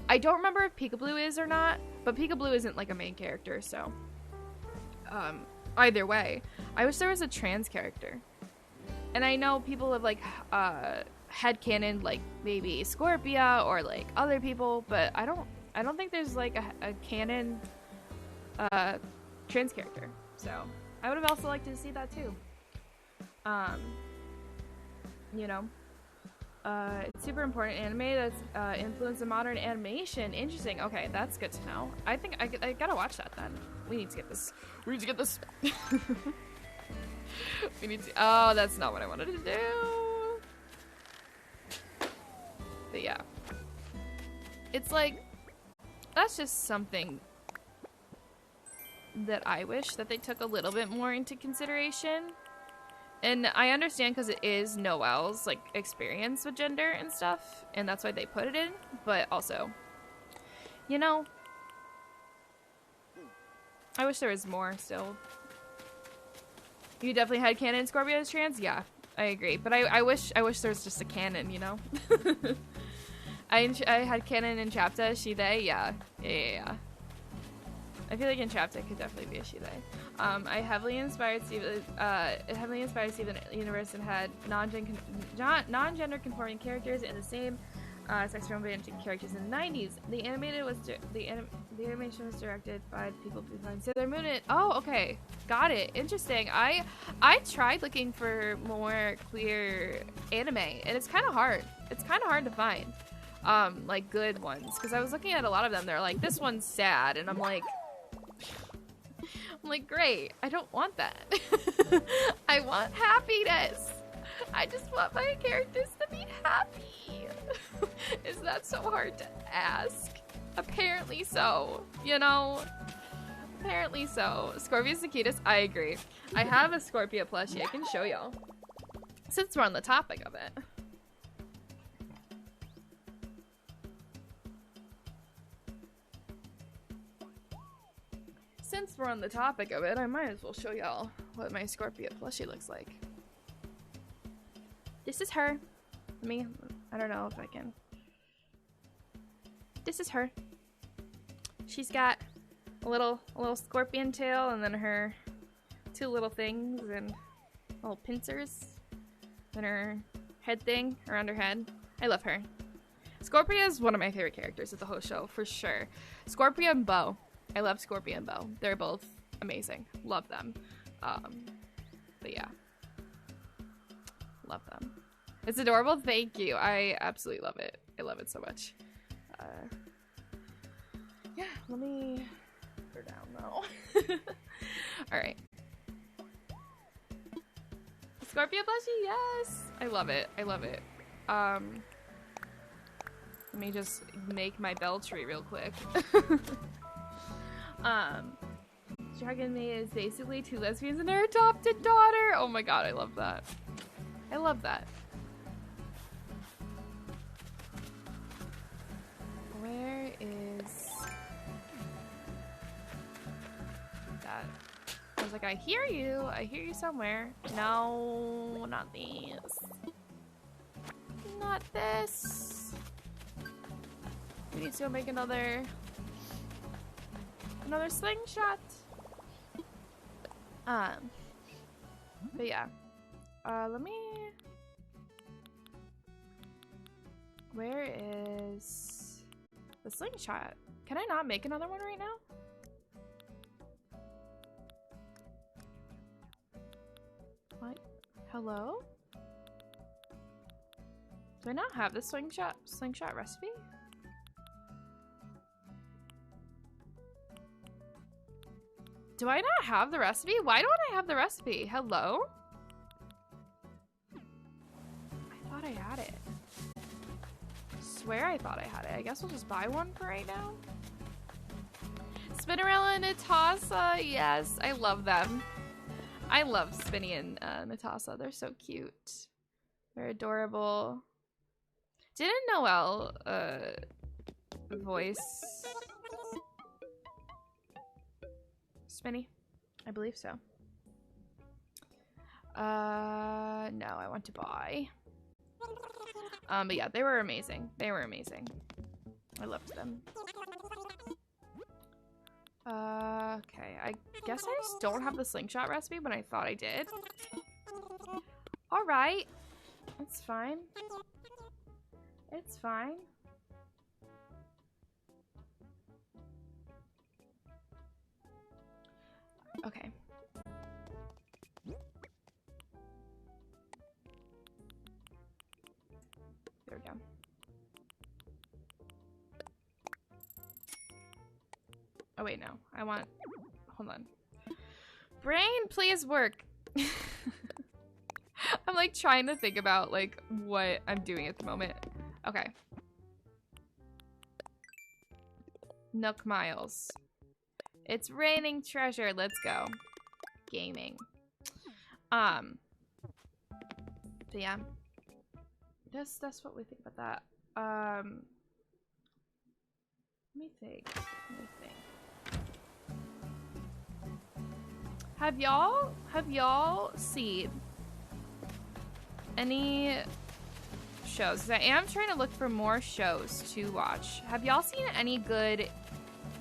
S1: I don't remember if Peekaboo is or not, but Peekaboo isn't like a main character, so either way, I wish there was a trans character. And I know people have like headcanon like maybe Scorpia or like other people, but I don't think there's like a canon trans character. So I would have also liked to see that too. You know, it's super important anime that's influenced in modern animation. Interesting. Okay, that's good to know. I think I gotta watch that then. We need to get this. We need to get this. We need to. Oh, that's not what I wanted to do. But yeah, it's like, that's just something that I wish that they took a little bit more into consideration. And I understand, because it is Noelle's like experience with gender and stuff, and that's why they put it in. But also, you know, I wish there was more still. You definitely had canon Scorpio as trans? Yeah, I agree. But I wish there was just a canon, you know? I had canon in Chapta, she, they, yeah. I feel like in Chapta it could definitely be a she, they. I heavily inspired Steven Universe and had non-gender conforming characters in the same sex romantic characters in the 90s. The animation was directed by people behind Sailor Moon. Oh, okay, got it. Interesting. I tried looking for more queer anime, and it's kind of hard. It's kind of hard to find. like good ones, because I was looking at a lot of them. They're like, this one's sad, and I'm like, great. I don't want that. I want happiness. I just want my characters to be happy. Is that so hard to ask? Apparently so, you know? Apparently so. Scorpia's the cutest. I agree. I have a Scorpia plushie. I can show y'all. Since we're on the topic of it. Since we're on the topic of it, I might as well show y'all what my Scorpia plushie looks like. This is her. I don't know if I can. This is her. She's got a little scorpion tail, and then her two little things and little pincers, and her head thing around her head. I love her. Scorpia is one of my favorite characters of the whole show, for sure. Scorpia and Bo. I love Scorpia and Bo. They're both amazing. Love them. But yeah. Love them. It's adorable. Thank you. I absolutely love it. I love it so much. Yeah, let me put her down though. Alright. Scorpio plushie, yes! I love it. I love it. Let me just make my bell tree real quick. Dragon May is basically two lesbians and their adopted daughter. Oh my god, I love that. I love that. Where is that? I was like, I hear you. I hear you somewhere. No, not these. Not this. We need to go make another slingshot. But yeah. Let me... Where is the slingshot? Can I not make another one right now? What? Hello? Do I not have the slingshot recipe? Do I not have the recipe? Why don't I have the recipe? Hello? I thought I had it. Swear I thought I had it. I guess we'll just buy one for right now. Spinnerella and Natasha. Yes, I love them. I love Spinny and Natasha. They're so cute. They're adorable. Didn't Noelle voice Spinny? I believe so. No, I want to buy. But yeah, they were amazing. They were amazing. I loved them. Okay, I guess I just don't have the slingshot recipe, but I thought I did. Alright. It's fine. It's fine. Okay. There we go. Oh wait, no. I want... Hold on. Brain, please work. I'm like trying to think about like what I'm doing at the moment. Okay. Nook Miles. It's raining treasure. Let's go. Gaming. But yeah. That's what we think about that. Let me think. Have y'all seen any shows? 'Cause I am trying to look for more shows to watch. Have y'all seen any good,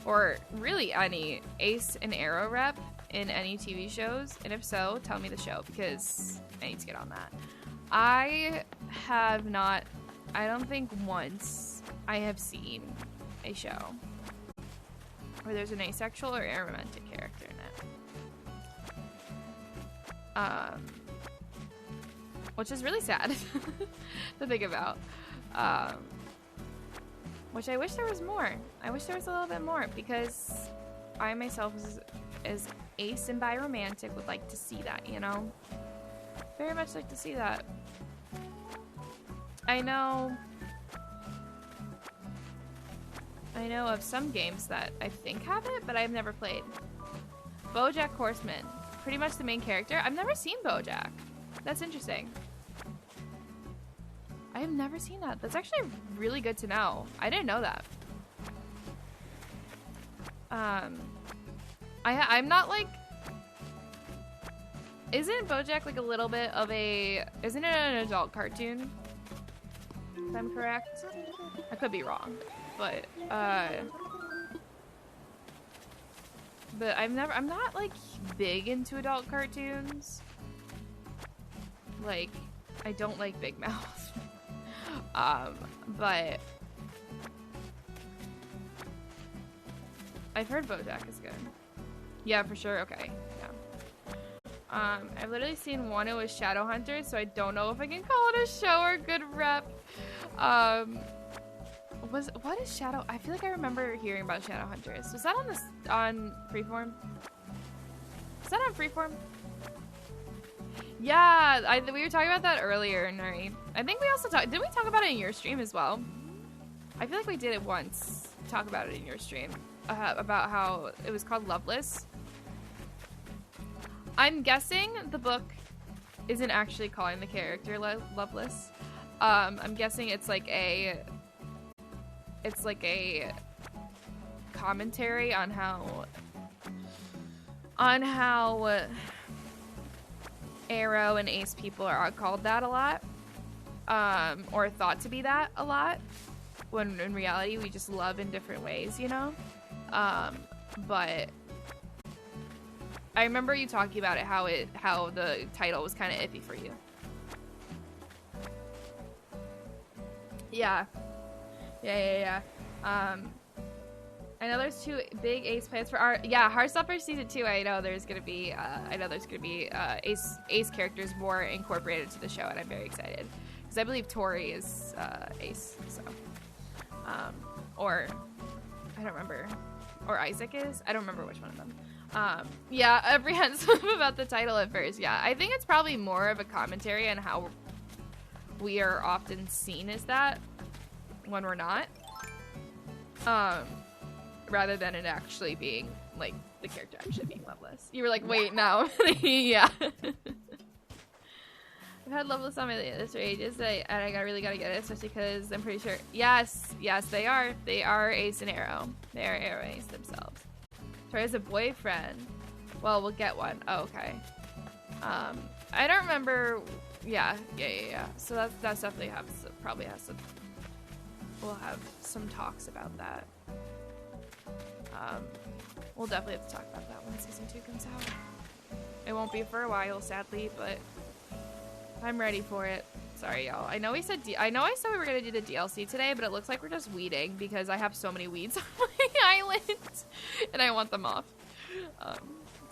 S1: or really any Ace and Arrow rep in any TV shows? And if so, tell me the show, because I need to get on that. I have not, I don't think once I have seen a show where there's an asexual or aromantic character in it. Which is really sad to think about. Which I wish there was more. I wish there was a little bit more, because I myself, as ace and bi-romantic, would like to see that, you know? Very much like to see that. I know of some games that I think have it, but I've never played. BoJack Horseman. Pretty much the main character. I've never seen BoJack. That's interesting. I have never seen that. That's actually really good to know. I didn't know that. I'm not like... Isn't BoJack like a little bit of a... Isn't it an adult cartoon? If I'm correct? I could be wrong. But I'm not like big into adult cartoons. Like, I don't like Big Mouth. But I've heard BoJack is good. Yeah, for sure. Okay. Yeah. I've literally seen one. It was Shadowhunters, so I don't know if I can call it a show or a good rep. What is Shadow? I feel like I remember hearing about Shadowhunters. Was that on Freeform? Is that on Freeform? Yeah, we were talking about that earlier, Nuri. I think we also talked. Did we talk about it in your stream as well? I feel like we did it once. Talk about it in your stream about how it was called Loveless. I'm guessing the book isn't actually calling the character Loveless. I'm guessing it's like a commentary on how Arrow and Ace people are called that a lot, or thought to be that a lot, when in reality we just love in different ways, you know. But I remember you talking about it, how the title was kind of iffy for you. Yeah. I know there's 2 big Ace plans for our Heartstopper season 2. I know there's gonna be Ace characters more incorporated into the show, and I'm very excited because I believe Tori is Ace. So, or I don't remember, or Isaac is. I don't remember which one of them. Yeah, apprehensive about the title at first. Yeah, I think it's probably more of a commentary on how we are often seen as that when we're not. Rather than it actually being, like, the character actually being loveless. You were like, wait, no. Yeah. I've had Loveless on my list for ages, and I really gotta get it, especially because I'm pretty sure... Yes, they are. They are Ace and Arrow. They are Arrow and Ace themselves. Tori has a boyfriend. Well, we'll get one. Oh, okay. I don't remember... Yeah. So that's definitely probably has some... We'll have some talks about that. We'll definitely have to talk about that when season 2 comes out. It won't be for a while, sadly, but I'm ready for it. Sorry, y'all. I know I said we were gonna do the DLC today, but it looks like we're just weeding because I have so many weeds on my island, and I want them off.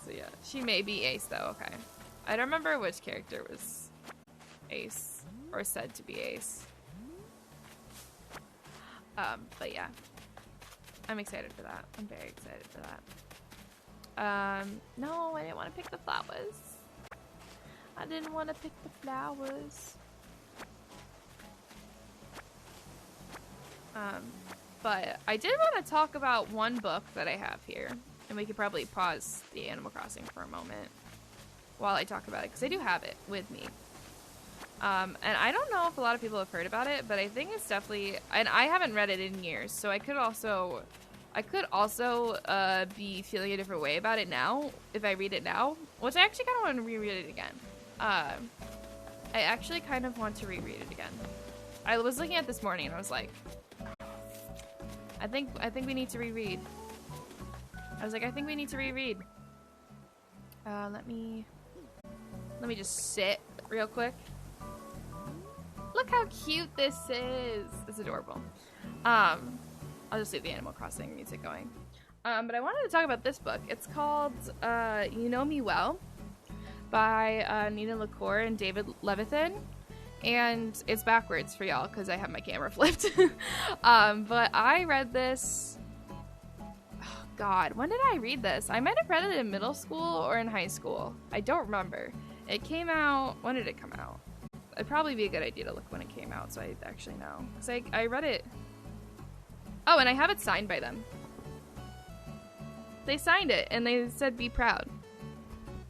S1: So yeah, she may be Ace though. Okay, I don't remember which character was Ace or said to be Ace. But yeah. I'm excited for that. I'm very excited for that. No, I didn't want to pick the flowers. I didn't want to pick the flowers. But I did want to talk about one book that I have here. And we could probably pause the Animal Crossing for a moment while I talk about it, because I do have it with me. And I don't know if a lot of people have heard about it, but I think it's definitely, and I haven't read it in years, so I could also be feeling a different way about it now if I read it now, which I actually kind of want to reread it again. I actually kind of want to reread it again. I was looking at it this morning and I was like, I think we need to reread. I was like, I think we need to reread. Let me just sit real quick. Look how cute this is. It's adorable. I'll just leave the Animal Crossing music going. But I wanted to talk about this book. It's called You Know Me Well by Nina LaCour and David Levithan. and it's backwards for y'all because I have my camera flipped. But I read this, oh God, when did I read this? I might have read it in middle school or in high school. I don't remember. It came out, when did it come out? It'd probably be a good idea to look when it came out so I actually know. Because I read it. Oh, and I have it signed by them. They signed it and they said be proud.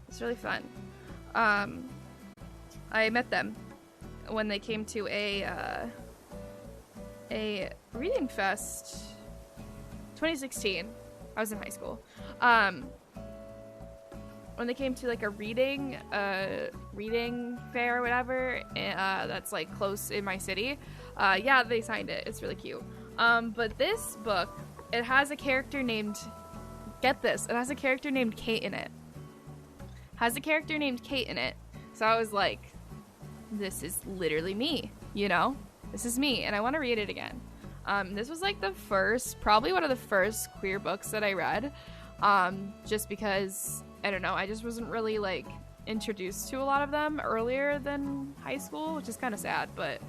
S1: It's really fun. I met them when they came to a reading fest 2016. I was in high school. When they came to like a reading fair or whatever, that's like close in my city. Yeah, they signed it. It's really cute. But this book, it has a character named, get this, it has a character named Kate in it. So I was like, this is literally me, you know? This is me, and I want to read it again. This was like probably one of the first queer books that I read. Just because, I don't know, I just wasn't really like introduced to a lot of them earlier than high school, which is kind of sad, but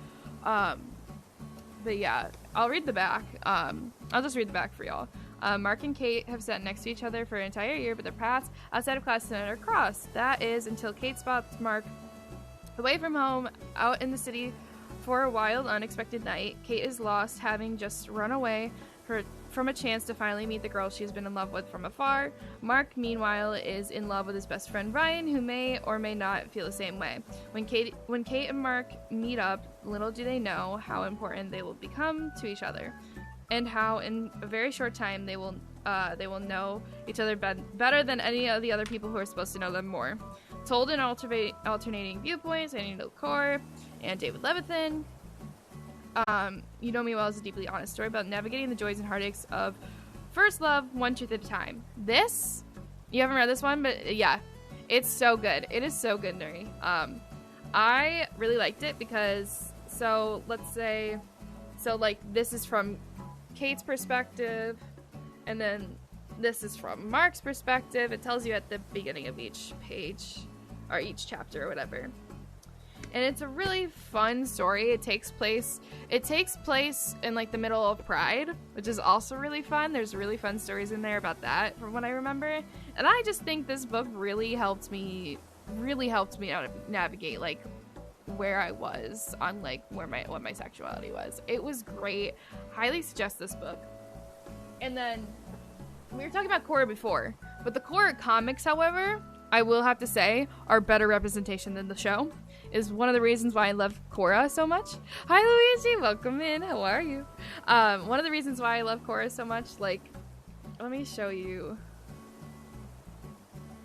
S1: yeah, I'll read the back. I'll just read the back for y'all. Mark and Kate have sat next to each other for an entire year, but their paths outside of class are crossed. That is until Kate spots Mark away from home, out in the city for a wild, unexpected night. Kate is lost, having just run away from a chance to finally meet the girl she's been in love with from afar. Mark, meanwhile, is in love with his best friend Ryan, who may or may not feel the same way. When Kate and Mark meet up, little do they know how important they will become to each other, and how in a very short time they will know each other better than any of the other people who are supposed to know them more. Told in alternating viewpoints, Annie Core and David Levithan. You Know Me Well is a deeply honest story about navigating the joys and heartaches of first love, one truth at a time. This, you haven't read this one, but yeah, it's so good. It is so good, Nuri. I really liked it because, so let's say, like this is from Kate's perspective, and then this is from Mark's perspective. It tells you at the beginning of each page, or each chapter or whatever. And it's a really fun story. It takes place in like the middle of Pride, which is also really fun. There's really fun stories in there about that from what I remember. And I just think this book really helped me navigate like where I was on like what my sexuality was. It was great. Highly suggest this book. And then we were talking about Korra before, but the Korra comics, however, I will have to say, are better representation than the show. Is one of the reasons why I love Korra so much. Hi Luigi, welcome in. How are you? One of the reasons why I love Korra so much, like, let me show you.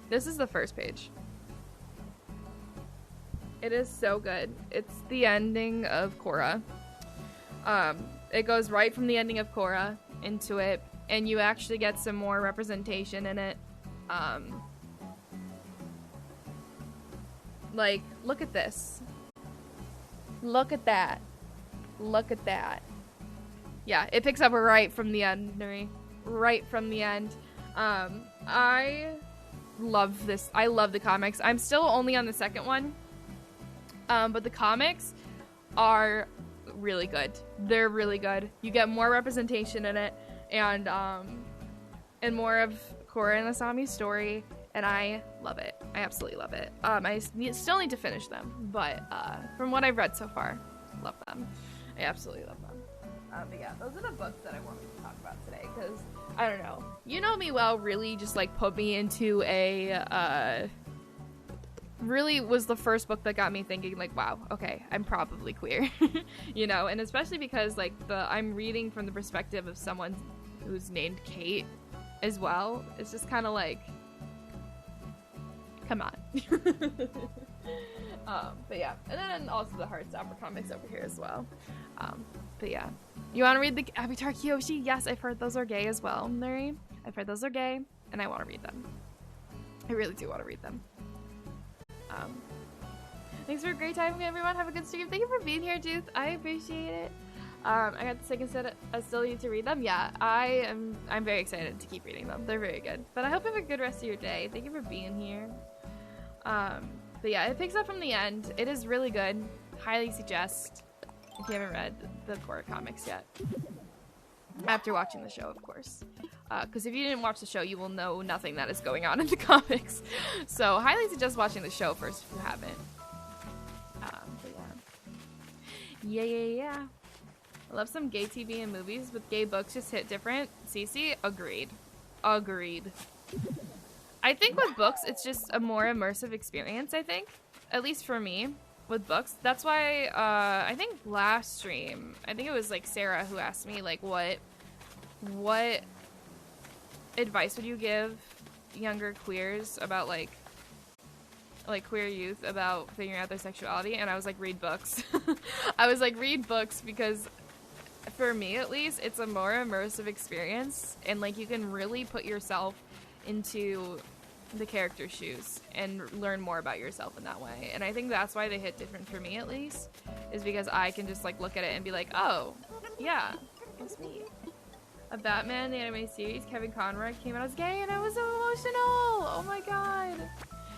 S1: This is the first page. It is so good. It's the ending of Korra. It goes right from the ending of Korra into it, and you actually get some more representation in it. Like, look at this. Look at that. Look at that. Yeah, it picks up right from the end, Nuri. Right from the end. I love this. I love the comics. I'm still only on the second one. But the comics are really good. They're really good. You get more representation in it, and more of Korra and Asami's story, and I love it. I absolutely love it. I still need to finish them, but from what I've read so far, love them. I absolutely love them. But yeah, those are the books that I wanted to talk about today, because, I don't know, You Know Me Well really just, like, put me into really was the first book that got me thinking, like, wow, okay, I'm probably queer, you know, and especially because, like, I'm reading from the perspective of someone who's named Kate as well. It's just kind of like, come on. But yeah, and then also the Heartstopper comics over here as well. But yeah, you want to read the Avatar Kyoshi? Yes, I've heard those are gay as well, Nuri. I've heard those are gay, and I want to read them. I really do want to read them. Thanks for a great time, everyone. Have a good stream. Thank you for being here, Juth. I appreciate it. I got the second set. I still need to read them. Yeah, I'm very excited to keep reading them. They're very good. But I hope you have a good rest of your day. Thank you for being here. But yeah, it picks up from the end. It is really good. highly suggest if you haven't read the core comics yet. After watching the show, of course. Because if you didn't watch the show, you will know nothing that is going on in the comics. So, highly suggest watching the show first if you haven't. But yeah. I love some gay TV and movies, but gay books just hit different. Cece, agreed. Agreed. I think with books, it's just a more immersive experience, I think. At least for me, with books. That's why, I think last stream, I think it was, like, Sarah who asked me, like, what advice would you give younger queers about, like queer youth about figuring out their sexuality? And I was like, read books. I was like, read books, because for me, at least, it's a more immersive experience, and, like, you can really put yourself into the character's shoes and learn more about yourself in that way. And I think that's why they hit different for me, at least, is because I can just, like, look at it and be like, oh, yeah, it's me. A Batman, the anime series, Kevin Conroy came out as gay, and I was so emotional! Oh my god!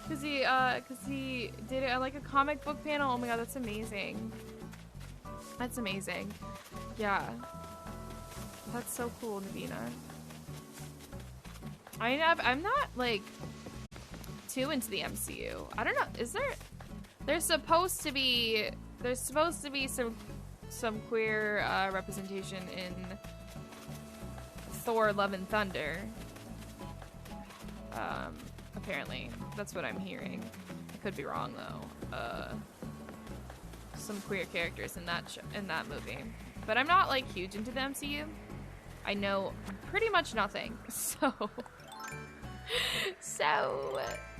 S1: Cause he did it at, like, a comic book panel. Oh my god, that's amazing. That's amazing. Yeah. That's so cool, Navina. I'm not, like, too into the MCU. I don't know. Is there... There's supposed to be some queer representation in Thor: Love and Thunder. Apparently. That's what I'm hearing. I could be wrong, though. Some queer characters in that movie. But I'm not, like, huge into the MCU. I know pretty much nothing. So,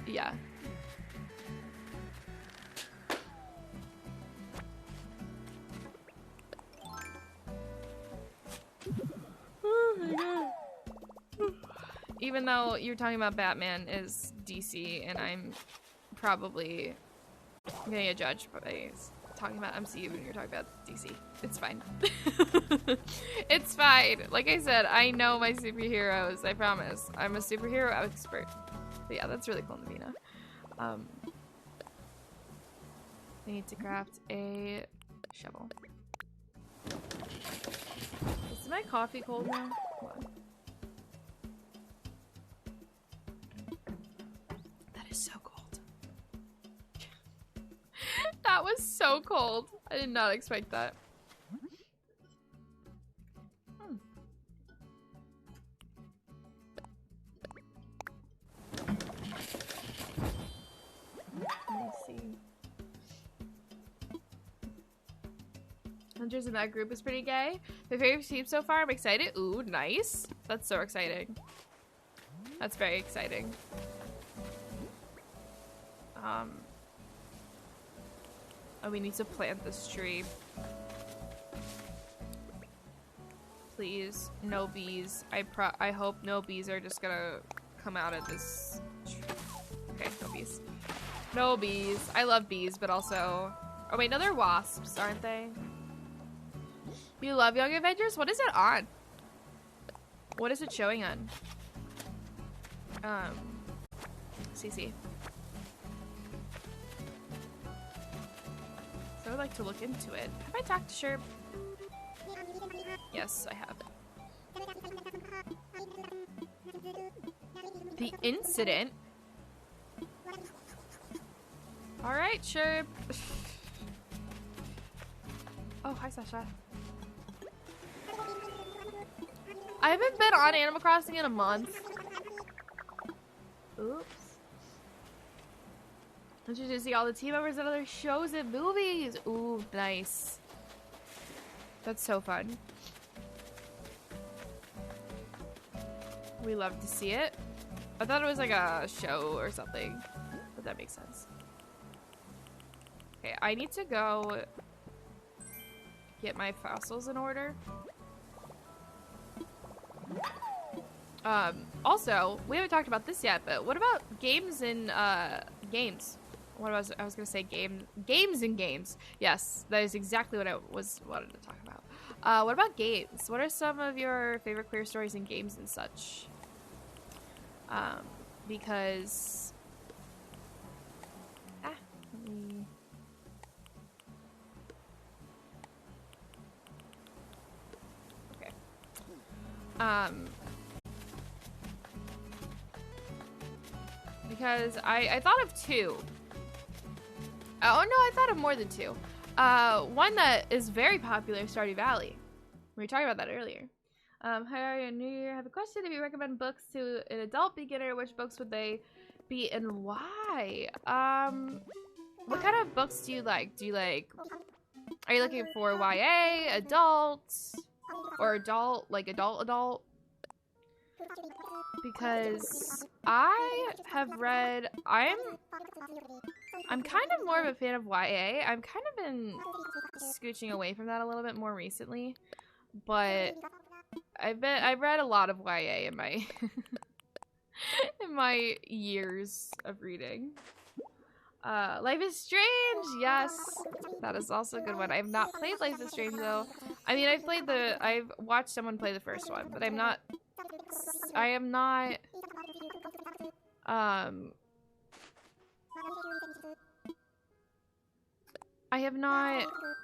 S1: yeah. Oh my god. Even though you're talking about Batman is DC, and I'm probably gonna get judged by talking about MCU when you're talking about DC. It's fine. It's fine. Like I said, I know my superheroes. I promise. I'm a superhero expert. But yeah, that's really cool, Navina. I need to craft a shovel. Is my coffee cold now? Hold on. That is so cold. That was so cold. I did not expect that. Let me see. Hunters in that group is pretty gay. My favorite team so far. I'm excited. Ooh, nice. That's so exciting. That's very exciting. Oh, we need to plant this tree. Please, no bees. I hope no bees are just gonna come out of this tree. Okay, no bees. No bees. I love bees, but also... Oh wait, no, they're wasps, aren't they? You love Young Avengers? What is it on? What is it showing on? CC. So I would like to look into it. Have I talked to Sherb? Yes, I have. The incident? Alright, Sherb. Oh, hi, Sasha. I haven't been on Animal Crossing in a month. Oops. Did you see all the team members at other shows and movies? Ooh, nice. That's so fun. We love to see it. I thought it was like a show or something, but that makes sense. Okay, I need to go get my fossils in order. Also, we haven't talked about this yet, but what about games and games? I was gonna say games and games. Yes, that is exactly what I wanted to talk about. What about games? What are some of your favorite queer stories in games and such? Because because I thought of two. Oh no, I thought of more than two. One that is very popular, Stardew Valley. We were talking about that earlier. How are you, New Year? I have a question. If you recommend books to an adult beginner, which books would they be and why? What kind of books do you like? Are you looking for YA, adults, or adult, like adult? Because I have read, I'm kind of more of a fan of YA. I've kind of been scooching away from that a little bit more recently, but I've read a lot of YA in my in my years of reading. Life is Strange, yes, that is also a good one. I have not played Life is Strange though. I mean, I've watched someone play the first one, but I have not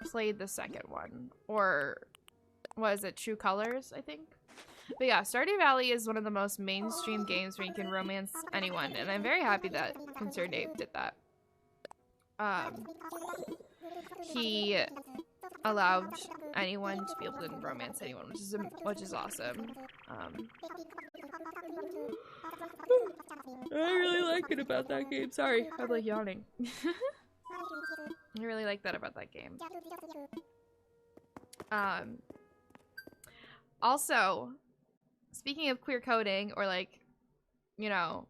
S1: played the second one, or was it True Colors, I think? But yeah, Stardew Valley is one of the most mainstream games where you can romance anyone, and I'm very happy that Concerned Ape did that. He allowed anyone to be able to romance anyone, which is awesome. I really like it about that game. Sorry, I'm like yawning. I really like that about that game. Also, speaking of queer coding, or like, you know,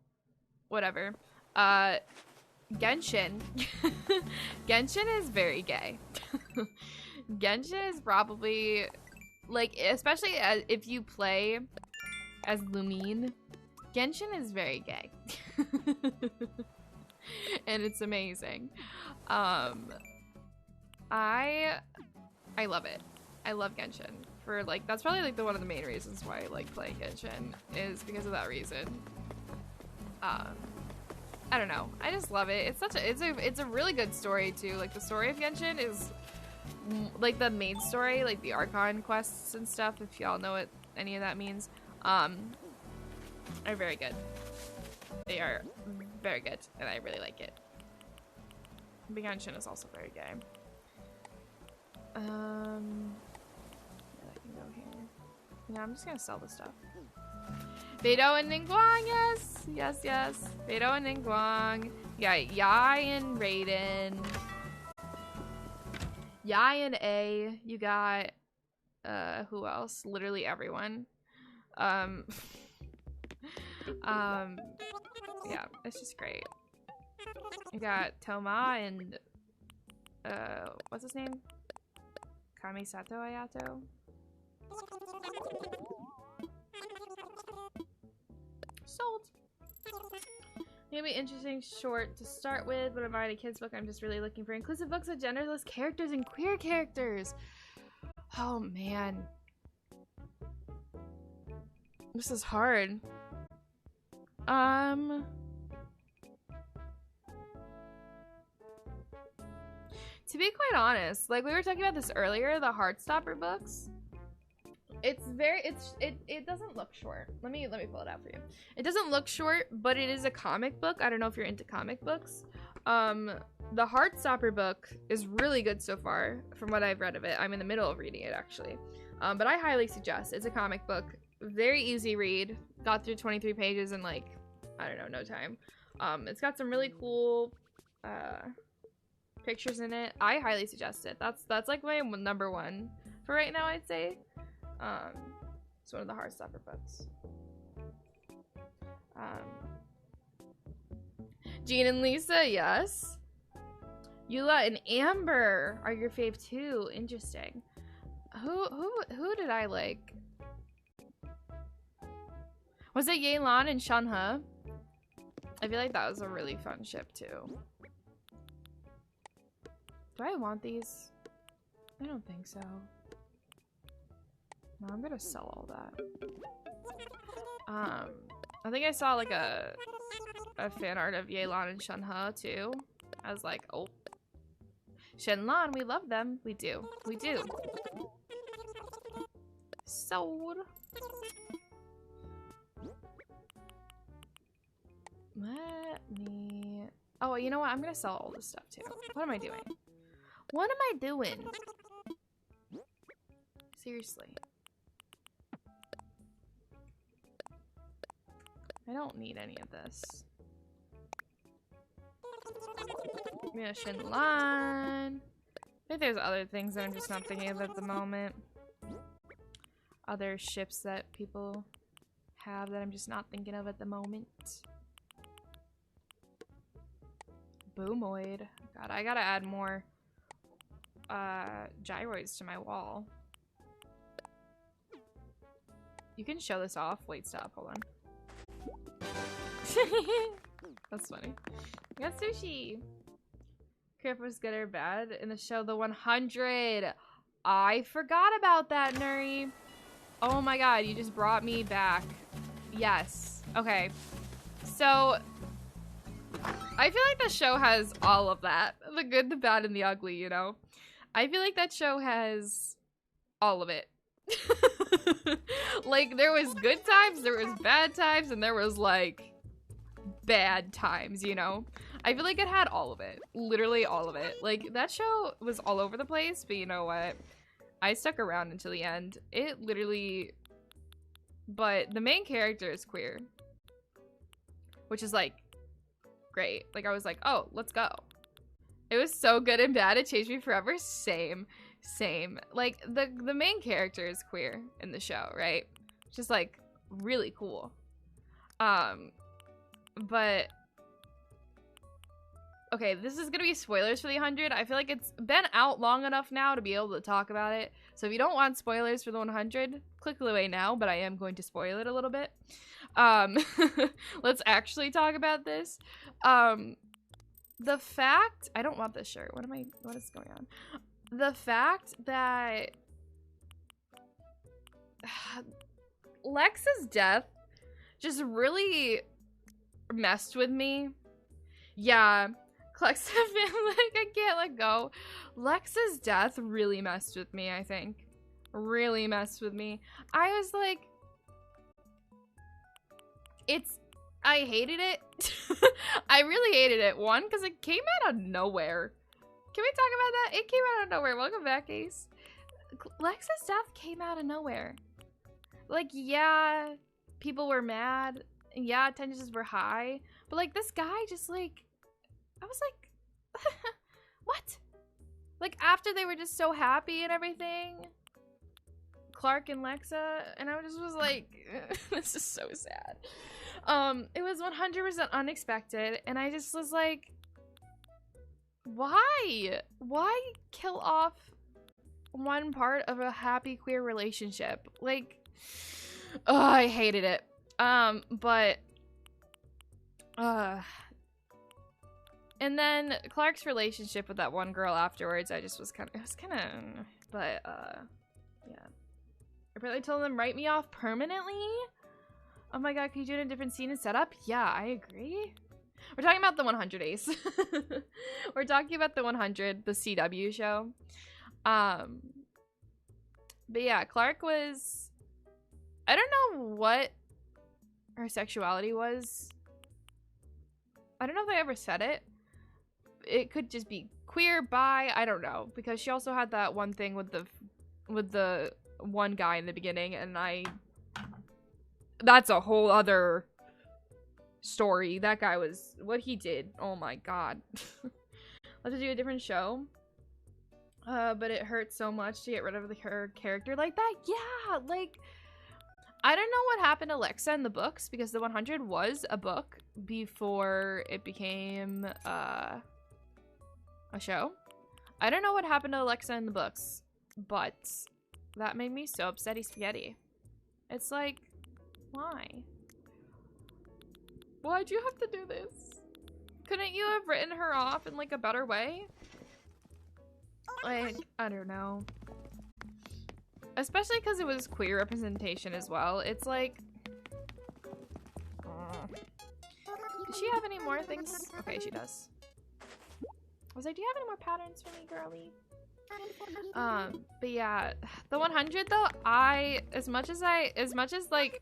S1: whatever, Genshin. Genshin is very gay. Genshin is probably, like, especially if you play as Lumine, Genshin is very gay. And it's amazing. I love it. I love Genshin. For like, that's probably like one of the main reasons why I like playing Genshin, is because of that reason. I don't know. I just love it. It's a really good story too. Like, the story of Genshin is like the main story, like the Archon quests and stuff, if y'all know what any of that means, are very good. They are very good, and I really like it. But Genshin is also very gay. Yeah, I can go here. Yeah, I'm just gonna sell this stuff. Beidou and Ningguang, yes! Yes, yes. Beidou and Ningguang. Yeah, Yai and Raiden. Yai and A. You got, who else? Literally everyone. Yeah, it's just great. You got Toma and, what's his name? Kamisato Ayato? Sold. Maybe interesting short to start with, but I'm buying a kid's book. I'm just really looking for inclusive books with genderless characters and queer characters. Oh man. This is hard. To be quite honest, like we were talking about this earlier, the Heartstopper books. It doesn't look short. Let me pull it out for you. It doesn't look short, but it is a comic book. I don't know if you're into comic books. The Heartstopper book is really good so far from what I've read of it. I'm in the middle of reading it actually. But I highly suggest. It's a comic book. Very easy read. Got through 23 pages in like, I don't know, no time. It's got some really cool pictures in it. I highly suggest it. That's like my number one for right now, I'd say. It's one of the Heartstopper books. Jean and Lisa, yes. Eula and Amber are your fave too. Interesting. Who did I like? Was it Yelan and Shanhe? I feel like that was a really fun ship too. Do I want these? I don't think so. No, I'm gonna sell all that. I think I saw like a fan art of Yelan and Shanhe too. I was like, oh, Shenlan, we love them. We do. We do. Sold. Let me... Oh, you know what? I'm gonna sell all this stuff too. What am I doing? What am I doing? Seriously. I don't need any of this. Mission line. I think there's other things that I'm just not thinking of at the moment. Other ships that people have that I'm just not thinking of at the moment. Boomoid. God, I gotta add more gyroids to my wall. You can show this off. Wait, stop. Hold on. That's funny. I got sushi. Crip was good or bad in the show The 100. I forgot about that, Nuri. Oh my god, you just brought me back. Yes. Okay. So, I feel like the show has all of that. The good, the bad, and the ugly, you know? I feel like that show has all of it. Like, there was good times, there was bad times, and there was, like, bad times, you know? I feel like it had all of it. Literally all of it. Like, that show was all over the place, but you know what? I stuck around until the end. It literally... But the main character is queer. Which is, like, great. Like, I was like, oh, let's go. It was so good and bad, it changed me forever. Same. Like, the main character is queer in the show, right? Which is, like, really cool. But... Okay, this is gonna be spoilers for the 100. I feel like it's been out long enough now to be able to talk about it. So if you don't want spoilers for the 100, click away now, but I am going to spoil it a little bit. Let's actually talk about this. The fact... I don't want this shirt. What is going on? The fact that... Lex's death just really messed with me. Yeah. Clexa, like, I can't let go. Lex's death really messed with me, I think. Really messed with me. I was like... I hated it. I really hated it. One, because it came out of nowhere. Can we talk about that? It came out of nowhere. Welcome back, Ace. Lex's death came out of nowhere. Like, yeah, people were mad. Yeah, tensions were high. But, like, this guy just, like... I was like, what? Like, after they were just so happy and everything, Clark and Lexa, and I just was like, this is so sad. It was 100% unexpected, and I just was like, why? Why kill off one part of a happy queer relationship? Like, oh, I hated it. And then Clark's relationship with that one girl afterwards, I just was kind of, but, yeah. I probably told them, write me off permanently? Oh my god, can you do it in a different scene and setup? Yeah, I agree. We're talking about the 100, Ace. We're talking about the 100, the CW show. But yeah, Clark was, I don't know what her sexuality was. I don't know if I ever said it. It could just be queer, bi, I don't know, because she also had that one thing with the one guy in the beginning, and that's a whole other story. That guy was, what he did, oh my god. Let's do a different show. But it hurt so much to get rid of her character like that. Yeah, like, I don't know what happened to Lexa in the books, because the 100 was a book before it became a show. I don't know what happened to Lexa in the books, but that made me so upsetty spaghetti. It's like, why? Why'd you have to do this? Couldn't you have written her off in like a better way? Like, I don't know. Especially because it was queer representation as well. It's like... Does she have any more things? Okay, she does. I was like, do you have any more patterns for me, girly? But yeah, the 100 though, as much as like,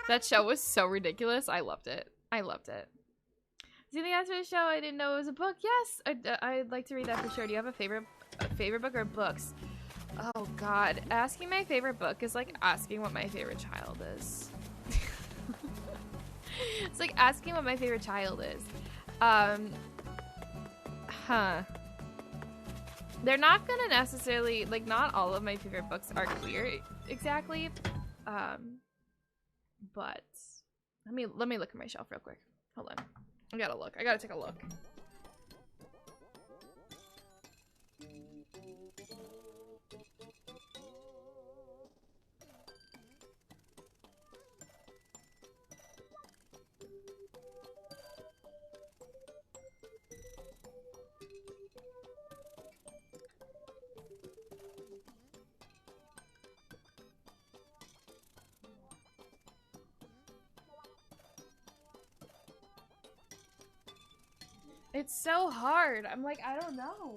S1: that show was so ridiculous, I loved it. I loved it. See the answer to the show? I didn't know it was a book. Yes, I'd like to read that for sure. Do you have a favorite book or books? Oh God, asking my favorite book is like asking what my favorite child is. It's like asking what my favorite child is. They're not gonna necessarily, like, not all of my favorite books are queer exactly. But let me look at my shelf real quick. Hold on. I gotta look. I gotta take a look. It's so hard. I'm like, I don't know.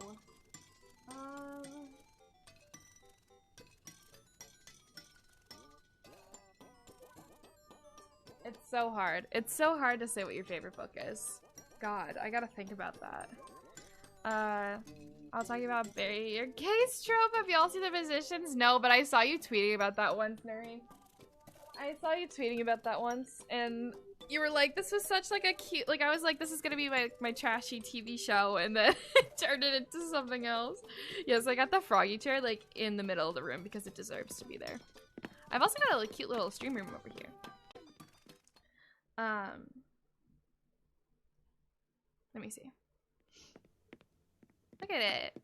S1: It's so hard. It's so hard to say what your favorite book is. God, I gotta think about that. I'll talk about bury your case trope. Have y'all seen The Physicians? No, but I saw you tweeting about that once, Nuri. I saw you tweeting about that once, and you were like, this was such like a cute, like I was like, this is gonna be my trashy TV show, and then it turned it into something else. Yes, I got the froggy chair like in the middle of the room because it deserves to be there. I've also got a like, cute little stream room over here. Let me see. Look at it.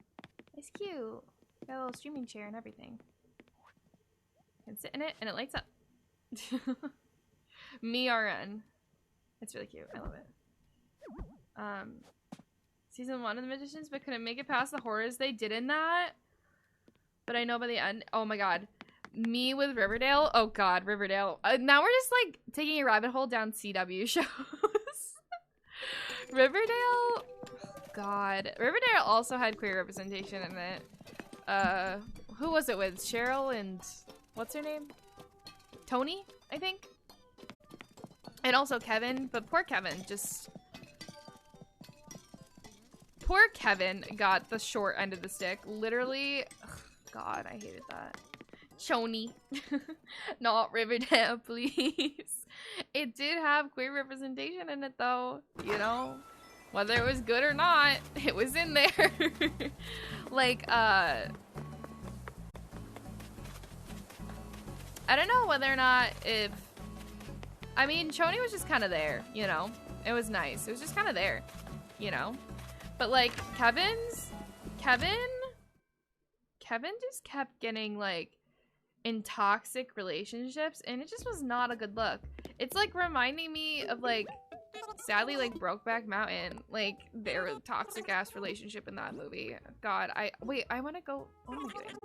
S1: It's cute. Got a little streaming chair and everything. You can sit in it and it lights up. Me RN. It's really cute. I love it. Season 1 of The Magicians, but couldn't make it past the horrors they did in that. But I know by the end. Oh my god. Me with Riverdale. Oh god, Riverdale. Now we're just like taking a rabbit hole down CW shows. Riverdale. God. Riverdale also had queer representation in it. Who was it with? Cheryl and what's her name? Tony, I think. And also Kevin, but poor Kevin just... Poor Kevin got the short end of the stick. Literally, ugh, God, I hated that. Choni. Not Riverdale, please. It did have queer representation in it though, you know? Whether it was good or not, it was in there. Like, I don't know whether or not if... I mean, Choni was just kind of there, you know? It was nice. It was just kind of there, you know? But, like, Kevin just kept getting, like, in toxic relationships, and it just was not a good look. It's, like, reminding me of, like, sadly, like, Brokeback Mountain. Like, their toxic-ass relationship in that movie. God, wait, I want to go... What am I doing?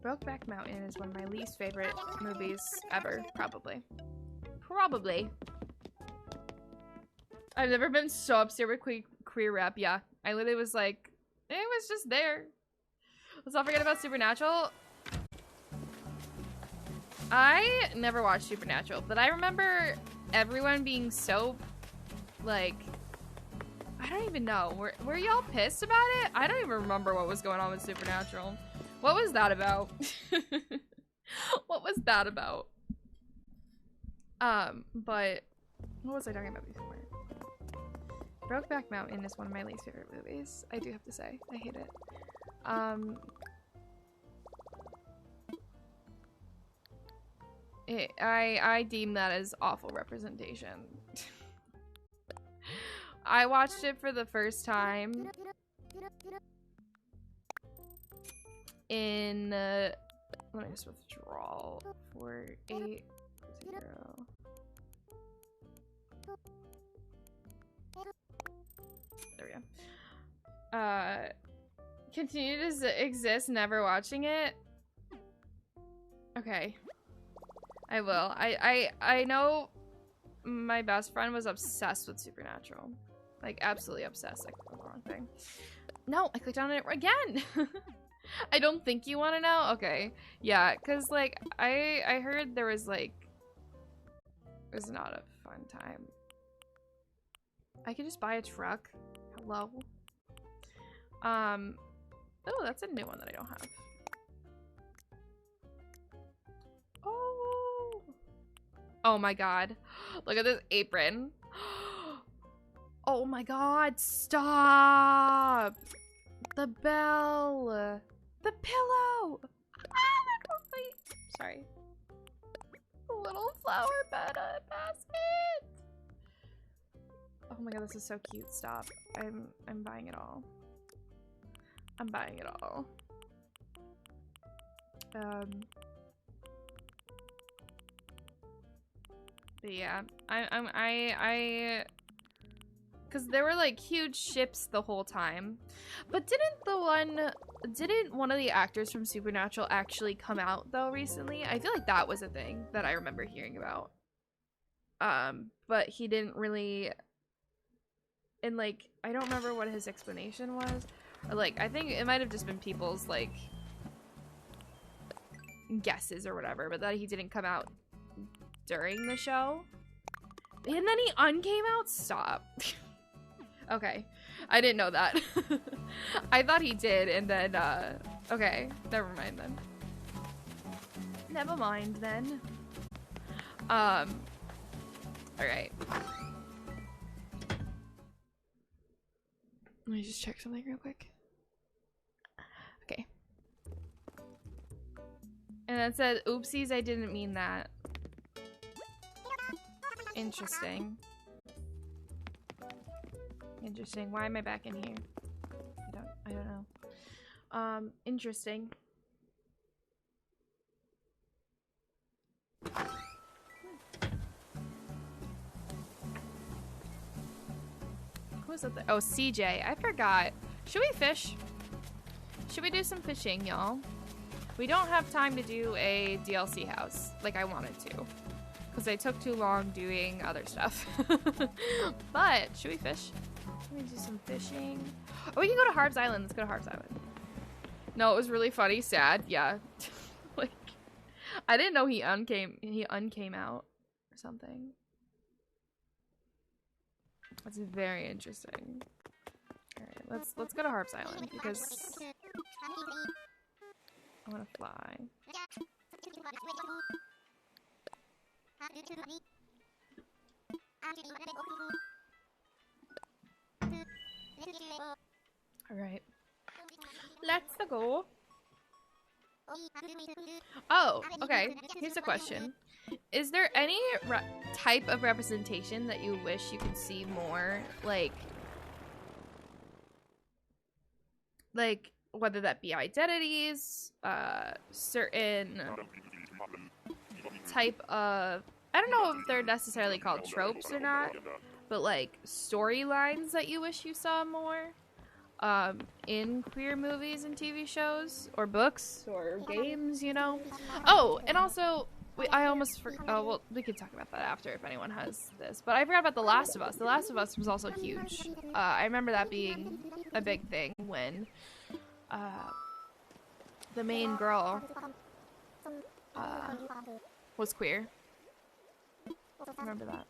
S1: Brokeback Mountain is one of my least favorite movies ever, probably. Probably. I've never been so upset with queer rap. Yeah, I literally was like, it was just there. Let's not forget about Supernatural. I never watched Supernatural, but I remember everyone being so, like, I don't even know. Were y'all pissed about it? I don't even remember what was going on with Supernatural. What was that about? What was that about? But what was I talking about before? Brokeback Mountain is one of my least favorite movies. I do have to say. I hate it. I deem that as awful representation. I watched it for the first time in let me just withdraw 480. There we go. Continue to exist, never watching it. Okay. I will. I know my best friend was obsessed with Supernatural. Like, absolutely obsessed. I clicked on the wrong thing. No, I clicked on it again! I don't think you want to know? Okay. Yeah, because, like, I heard there was, like... It was not a fun time. I could just buy a truck. Hello. Oh, that's a new one that I don't have. Oh. Oh my god. Look at this apron. Oh my god, stop. The bell. The pillow. Sorry. A little flower bed basket. Oh my god, this is so cute. Stop. I'm buying it all. I'm buying it all. But yeah, because there were like huge ships the whole time. But didn't one of the actors from Supernatural actually come out though recently? I feel like that was a thing that I remember hearing about. But he didn't really, and like, I don't remember what his explanation was. Or like, I think it might have just been people's like guesses or whatever, but that he didn't come out during the show. And then he uncame out? Stop. Okay. I didn't know that. I thought he did, and then, okay. Never mind then. Never mind then. Alright. Let me just check something real quick. Okay. And that said, oopsies, I didn't mean that. Interesting. Interesting. Why am I back in here? I don't know. Interesting. Who was that there? Oh, CJ. I forgot. Should we fish? Should we do some fishing, y'all? We don't have time to do a DLC house like I wanted to, because I took too long doing other stuff. But should we fish? Let me do some fishing. Oh, we can go to Harb's Island. Let's go to Harb's Island. No, it was really funny. Sad. Yeah. Like, I didn't know he uncame out or something. That's very interesting. Alright, let's go to Harb's Island because I wanna fly. Alright. Let's go. Oh, okay. Here's a question. Is there any type of representation that you wish you could see more? Like whether that be identities, certain type of, I don't know if they're necessarily called tropes or not, but like storylines that you wish you saw more in queer movies and TV shows or books or games, you know? Oh, and also I almost forgot. Oh, well, we could talk about that after if anyone has this. But I forgot about The Last of Us. The Last of Us was also huge. I remember that being a big thing when the main girl was queer. I remember that.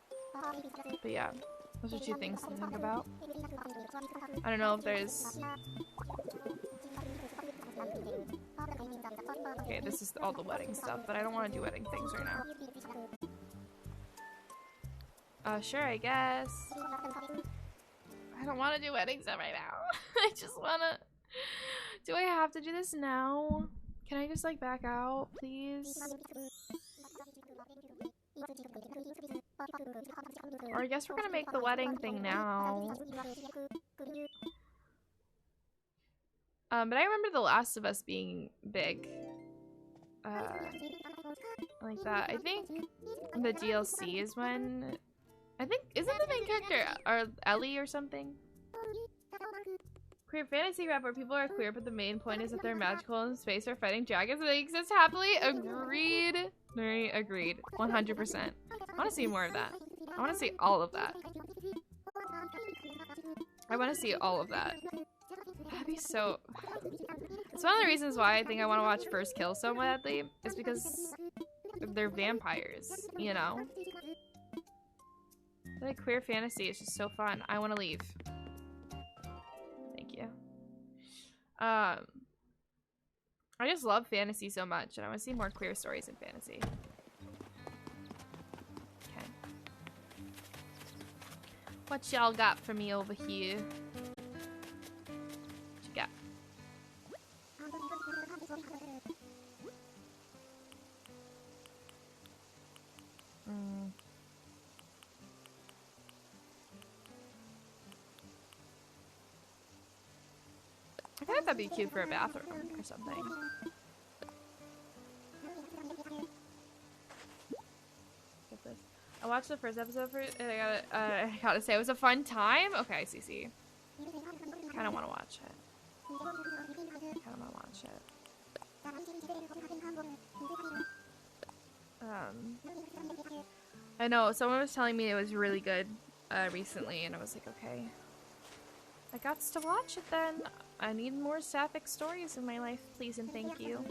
S1: But yeah, those are two things to think about. I don't know if there's... Okay, this is all the wedding stuff, but I don't want to do wedding things right now. Sure, I guess. I don't want to do wedding stuff right now. I just want to... Do I have to do this now? Can I just, like, back out, please? Or I guess we're gonna make the wedding thing now. But I remember The Last of Us being big. Like that. I think the DLC is when... I think... Isn't the main character or Ellie or something? Queer fantasy rap where people are queer, but the main point is that they're magical in space or fighting dragons and they exist happily. Agreed. Very agreed. 100%. I want to see more of that. I want to see all of that. I want to see all of that. That'd be so... It's one of the reasons why I think I want to watch First Kill so badly. Is because they're vampires, you know? Like queer fantasy is just so fun. I want to leave. Thank you. I just love fantasy so much, and I want to see more queer stories in fantasy. Okay. What y'all got for me over here? What you got? I feel like that'd be cute for a bathroom or something. Get this. I watched the first episode for it, and I gotta say it was a fun time. Okay, CC. Kind of want to watch it. Kind of want to watch it. I know someone was telling me it was really good recently, and I was like, okay, I got to watch it then. I need more sapphic stories in my life, please and thank you.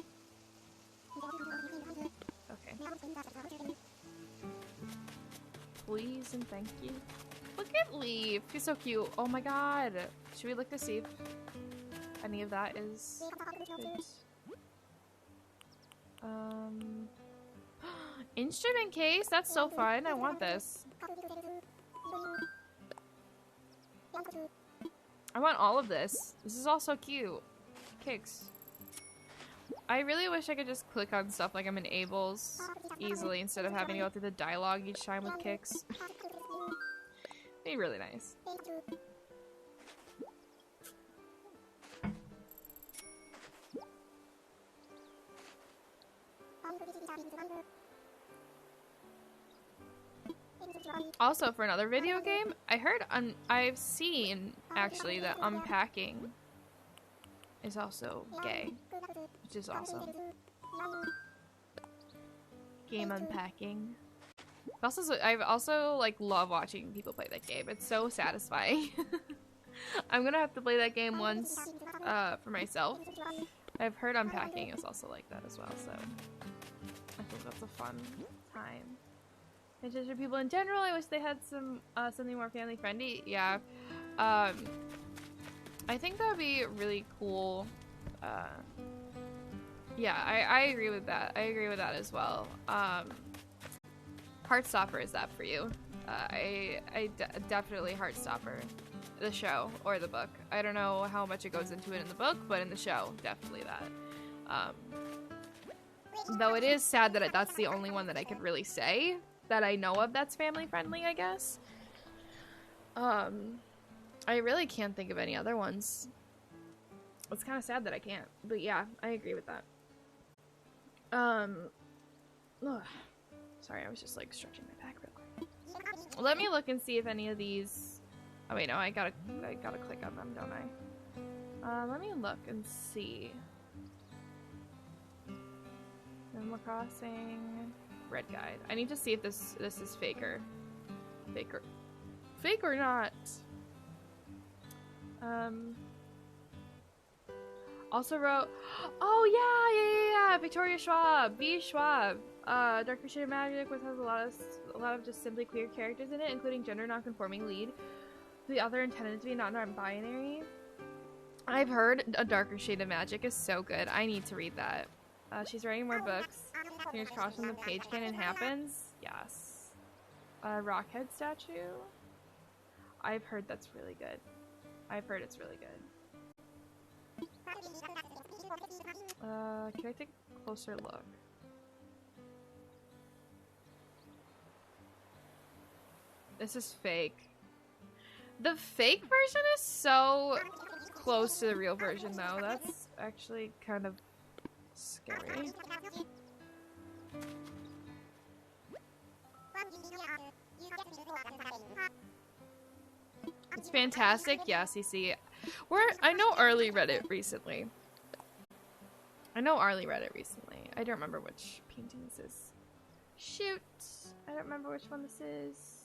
S1: Okay. Please and thank you. Look at Leaf. He's so cute. Oh my god. Should we look to see if any of that is good? Instrument case? That's so fun. I want this. I want all of this. This is all so cute. Kicks. I really wish I could just click on stuff like I'm in Abel's easily instead of having to go through the dialogue each time with kicks. Be really nice. Also, for another video game, I've seen actually that unpacking is also gay, which is awesome. Game unpacking. I also like love watching people play that game. It's so satisfying. I'm gonna have to play that game once for myself. I've heard unpacking is also like that as well, so I think that's a fun time. And just for people in general, I wish they had some something more family friendly. Yeah, I think that would be really cool. Yeah, I agree with that. I agree with that as well. Heartstopper is that for you? Definitely Heartstopper, the show or the book. I don't know how much it goes into it in the book, but in the show, definitely that. Though it is sad that that's the only one that I could really say that I know of that's family friendly, I guess. I really can't think of any other ones. It's kind of sad that I can't, but yeah, I agree with that. Ugh. Sorry, I was just like stretching my back real quick. Let me look and see if any of these. Oh wait, no, I gotta click on them, don't I? Let me look and see. Animal Crossing, Red Guide. I need to see if this is fake or not. Also wrote. Oh yeah. Victoria Schwab, V. Schwab. Dark Shade of Magic, which has a lot of just simply queer characters in it, including gender non-conforming lead. The author intended to be non-binary. I've heard A Darker Shade of Magic is so good. I need to read that. She's writing more books. Fingers crossed when the page canon happens. Yes. Rockhead statue. I've heard that's really good. I've heard it's really good. Can I take a closer look? This is fake. The fake version is so close to the real version, though. That's actually kind of scary. It's fantastic. Yeah, CC. I know Arlie read it recently. I don't remember which painting this is. Shoot. I don't remember which one this is.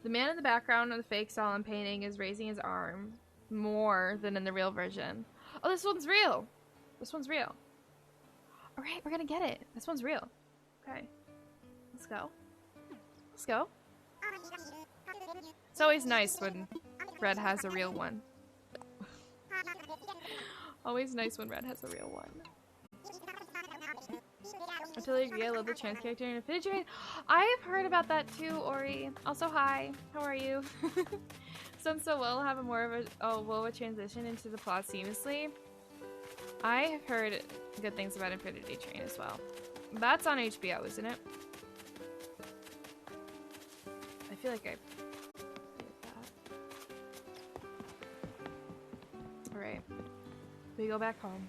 S1: The man in the background of the fake Stalin painting is raising his arm more than in the real version. Oh, this one's real! This one's real. Alright, we're gonna get it. This one's real. Okay. Let's go. Let's go. It's always nice when Red has a real one. Always nice when Red has a real one. I totally agree. I love the trans character in Infinity Train. I have heard about that too, Ori. Also, hi. How are you? Done so well, have a more of a transition into the plot seamlessly. I have heard good things about Infinity Train as well. That's on HBO, isn't it? I feel like I did that. Alright. We go back home.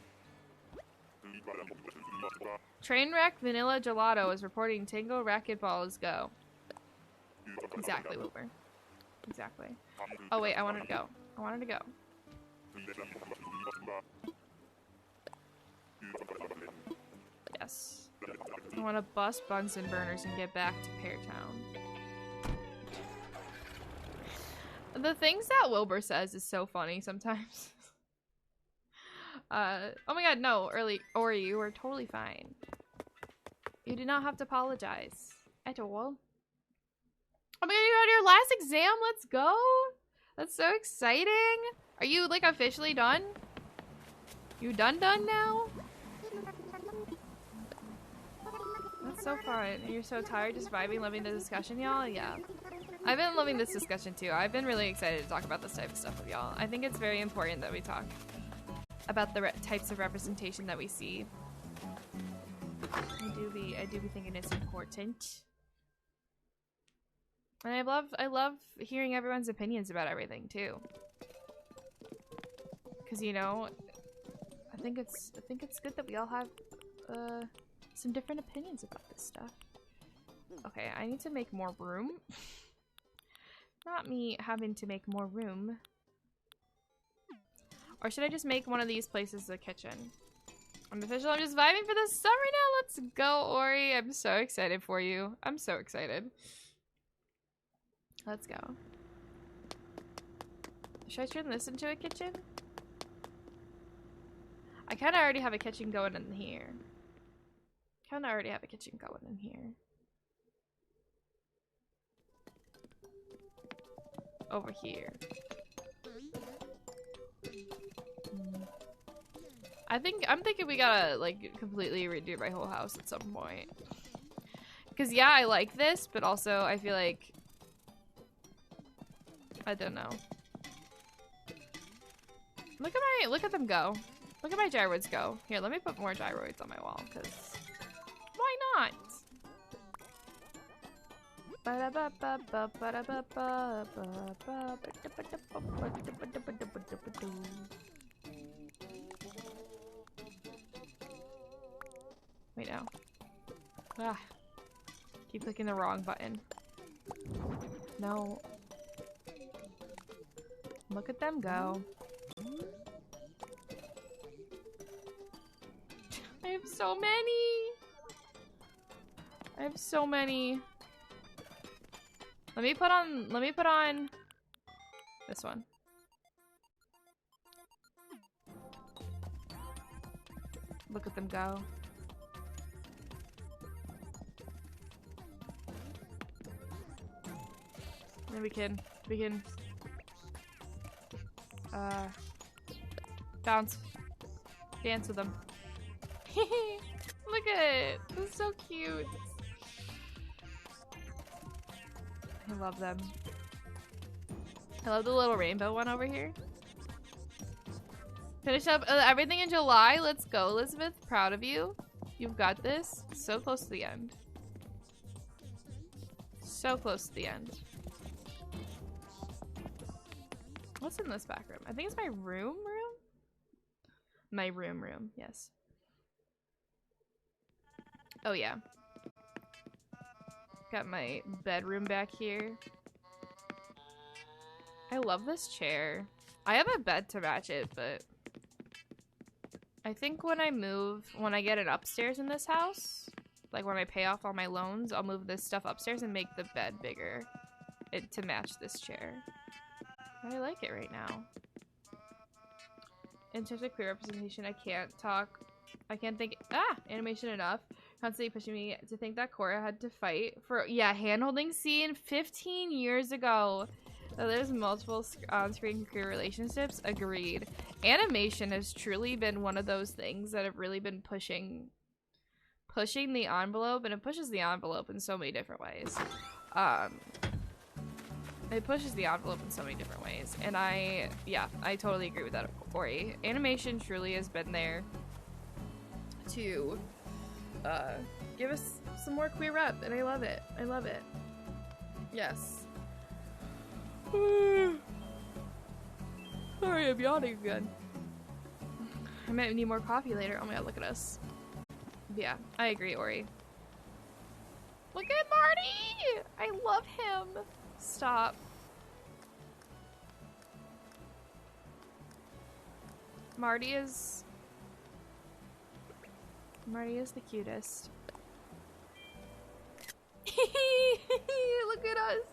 S1: Trainwreck Vanilla Gelato is reporting Tango Racquetballs go. Exactly, Wilbur. Exactly. Oh wait, I wanted to go. I wanted to go. Yes. I want to bust Bunsen burners and get back to Peartown. The things that Wilbur says is so funny sometimes. Oh my god, no, Ori, you were totally fine. You did not have to apologize at all. Oh my god, you had your last exam, let's go! That's so exciting! Are you, like, officially done? You done now? That's so fun. And you're so tired, just vibing, loving the discussion, y'all? Yeah. I've been loving this discussion, too. I've been really excited to talk about this type of stuff with y'all. I think it's very important that we talk about the types of representation that we see. I do be thinking it's important. And I love hearing everyone's opinions about everything too. Cause you know, I think it's good that we all have some different opinions about this stuff. Okay, I need to make more room. Not me having to make more room. Or should I just make one of these places a kitchen? I'm official. I'm just vibing for the summer now. Let's go, Ori. I'm so excited for you. I'm so excited. Let's go. Should I turn this into a kitchen? I kind of already have a kitchen going in here. Over here. I'm thinking we gotta, like, completely redo my whole house at some point. Because, yeah, I like this, but also I feel like... I don't know. Look at them go. Look at my gyroids go. Here, let me put more gyroids on my wall, because... Why not? Wait, no. Ah. Keep clicking the wrong button. No. Look at them go. I have so many. Let me put on this one. Look at them go. And we can bounce. Dance with them. Look at it. It's so cute. I love them. I love the little rainbow one over here. Finish up everything in July. Let's go, Elizabeth. Proud of you. You've got this. So close to the end. So close to the end. What's in this back room? I think it's my room? My room, yes. Oh yeah. Got my bedroom back here. I love this chair. I have a bed to match it, but I think when I get it upstairs in this house, like when I pay off all my loans, I'll move this stuff upstairs and make the bed bigger to match this chair. I like it right now. in terms of queer representation, I can't think animation enough. Constantly pushing me to think that Korra had to fight for hand-holding scene 15 years ago. There's multiple on-screen queer relationships. Agreed. Animation has truly been one of those things that have really been pushing the envelope, and it pushes the envelope in so many different ways. It pushes the envelope in so many different ways, and I totally agree with that, Ori. Animation truly has been there to give us some more queer rep, and I love it. I love it. Yes. Sorry, I'm yawning again. I might need more coffee later. Oh my god, look at us. Yeah, I agree, Ori. Look at Marty! I love him. Stop. Marty is the cutest. Look at us.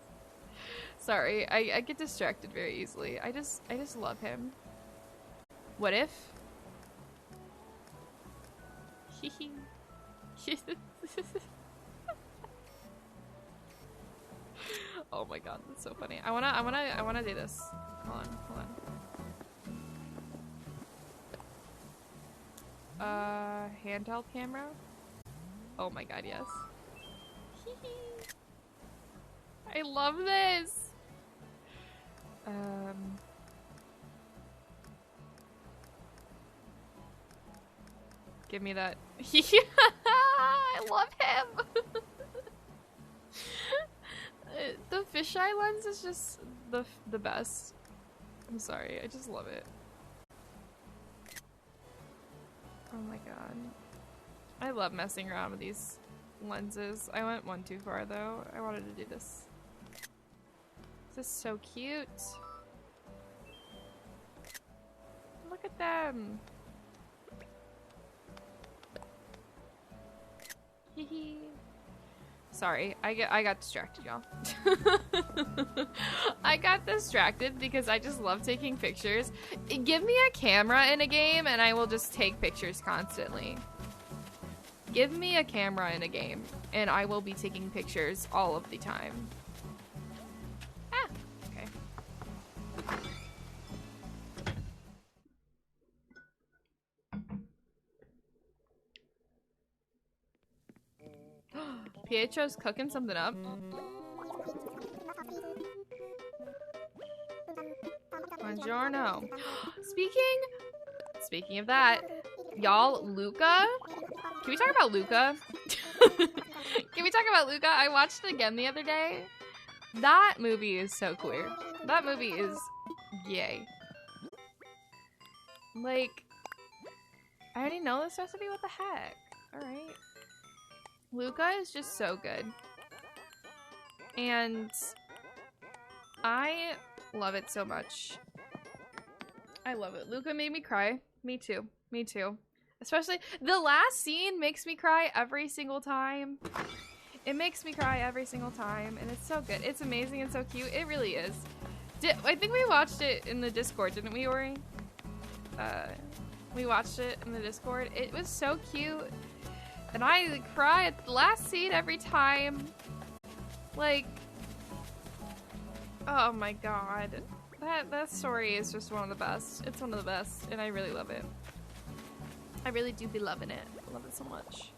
S1: Sorry, I get distracted very easily. I just love him. What if? Oh my god, that's so funny. I wanna do this. Hold on. Handheld camera? Oh my god, yes. I love this! Give me that. I love him! The fisheye lens is just the best. I'm sorry, I just love it. Oh my god. I love messing around with these lenses. I went one too far though. I wanted to do this. This is so cute. Look at them. Hee. Sorry, I got distracted, y'all. I got distracted because I just love taking pictures. Give me a camera in a game and I will just take pictures constantly. Give me a camera in a game and I will be taking pictures all of the time. Ah, okay. Pietro's cooking something up. Buongiorno. Speaking of that, y'all, Luca. Can we talk about Luca? Can we talk about Luca? I watched it again the other day. That movie is so queer. That movie is yay. Like, I already know this recipe. What the heck? All right. Luca is just so good. And I love it so much. I love it. Luca made me cry. Me too. Me too. Especially the last scene makes me cry every single time. It makes me cry every single time. And it's so good. It's amazing and so cute. It really is. I think we watched it in the Discord, didn't we, Ori? We watched it in the Discord. It was so cute. And I cry at the last scene every time. Like, oh my god. That story is just one of the best. It's one of the best, and I really love it. I really do be loving it. I love it so much.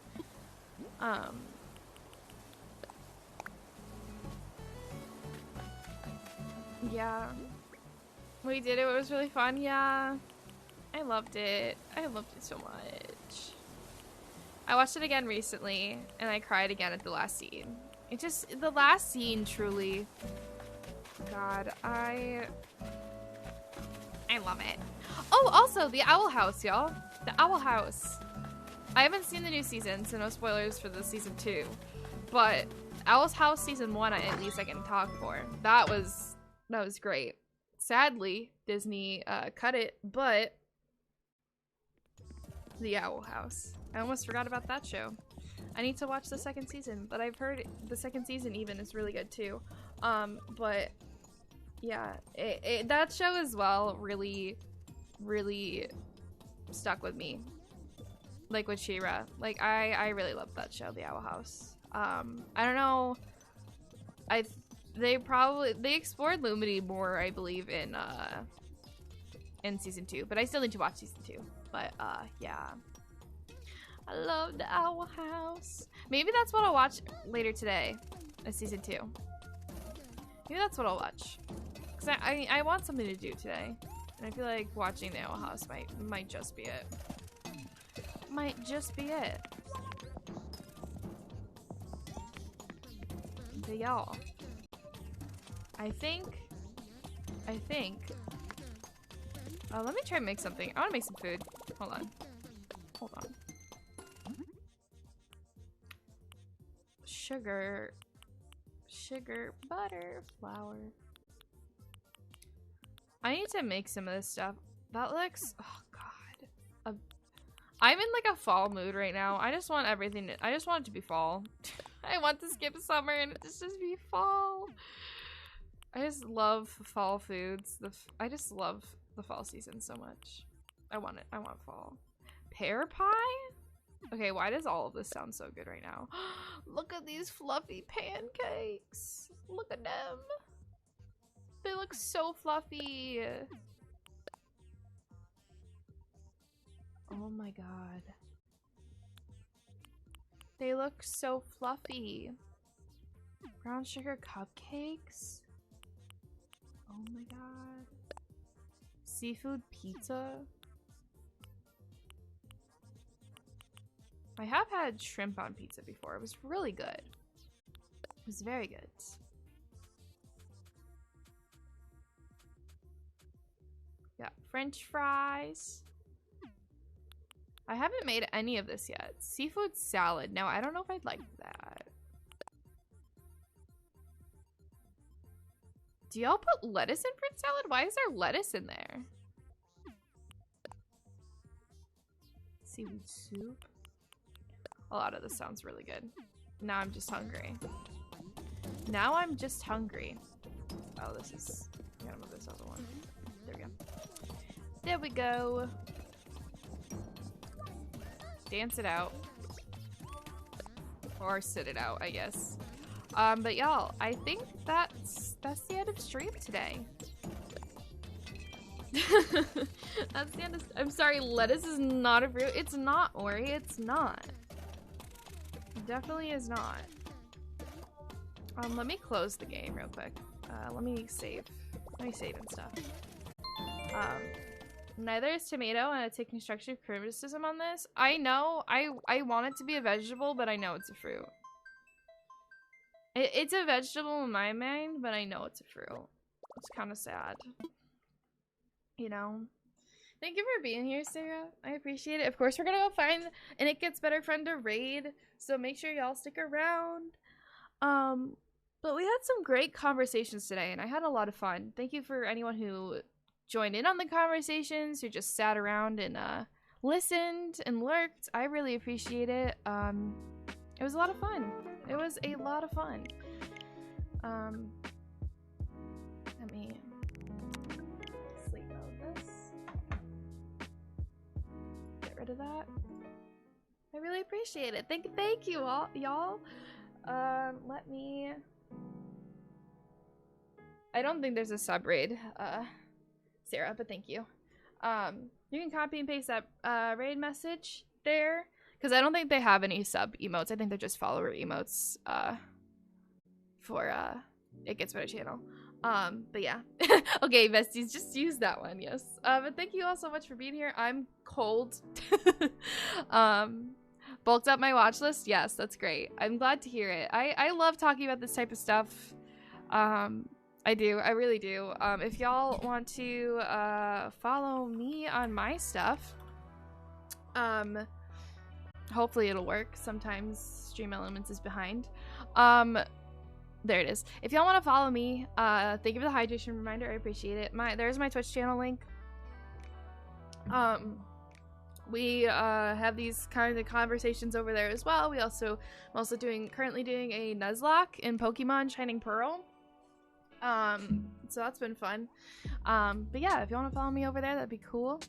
S1: Yeah. We did it. It was really fun. Yeah. I loved it. I loved it so much. I watched it again recently, and I cried again at the last scene. The last scene truly, God, I love it. Oh, also, the Owl House, y'all. The Owl House. I haven't seen the new season, so no spoilers for the season 2. But Owl's House season 1, at least I can talk for. That was great. Sadly, Disney cut it, but the Owl House. I almost forgot about that show. I need to watch the second season, but I've heard the second season even is really good too. But yeah, that show as well really stuck with me. Like with She-Ra. Like I really love that show, The Owl House. I don't know. They explored Lumity more, I believe, in season 2, but I still need to watch season 2. But yeah. I love The Owl House. Maybe that's what I'll watch later today. Season 2. Maybe that's what I'll watch. Cause I want something to do today. And I feel like watching The Owl House might just be it. Might just be it. But y'all, I think let me try and make something. I want to make some food. Hold on. Sugar, butter, flour. I need to make some of this stuff. That looks, oh god. I'm in like a fall mood right now. I just want everything I just want it to be fall. I want to skip summer and it just be fall. I just love fall foods. I just love the fall season so much. I want it. I want fall. Pear pie? Okay, why does all of this sound so good right now? Look at these fluffy pancakes. Look at them. They look so fluffy. Oh my god. They look so fluffy. Brown sugar cupcakes? Oh my god. Seafood pizza? I have had shrimp on pizza before. It was really good. It was very good. Yeah, French fries. I haven't made any of this yet. Seafood salad. Now, I don't know if I'd like that. Do y'all put lettuce in fruit salad? Why is there lettuce in there? Seafood soup. A lot of this sounds really good. Now I'm just hungry. Now I'm just hungry. Oh, this is... I gotta move this other one. There we go. There we go. Dance it out. Or sit it out, I guess. But y'all, I think that's the end of stream today. That's the end of... I'm sorry, lettuce is not a fruit. It's not, Ori. It's not. It definitely is not. Let me close the game real quick. Let me save. Let me save and stuff. Neither is tomato, and I take constructive criticism on this. I know, I want it to be a vegetable, but I know it's a fruit. It's a vegetable in my mind, but I know it's a fruit. It's kind of sad. You know? Thank you for being here, Sarah. I appreciate it. Of course, we're gonna go find an It Gets Better friend to raid, so make sure y'all stick around. But we had some great conversations today, and I had a lot of fun. Thank you for anyone who joined in on the conversations, who just sat around and listened and lurked. I really appreciate it. It was a lot of fun. It was a lot of fun. Let me sleep mode this. Get rid of that. I really appreciate it. Thank you all, y'all. Let me... I don't think there's a sub raid, Sarah, but thank you. You can copy and paste that raid message there, because I don't think they have any sub emotes. I think they're just follower emotes for It Gets Better channel. But yeah. Okay, besties, just use that one, yes. But thank you all so much for being here. I'm cold. Bulked up my watch list? Yes, that's great. I'm glad to hear it. I love talking about this type of stuff. I do. I really do. If y'all want to follow me on my stuff, hopefully it'll work. Sometimes Stream Elements is behind. There it is. If y'all want to follow me, thank you for the hydration reminder. I appreciate it. There's my Twitch channel link. We have these kind of conversations over there as well. I'm also currently doing a Nuzlocke in Pokemon Shining Pearl. So that's been fun. But yeah, if you want to follow me over there, that'd be cool.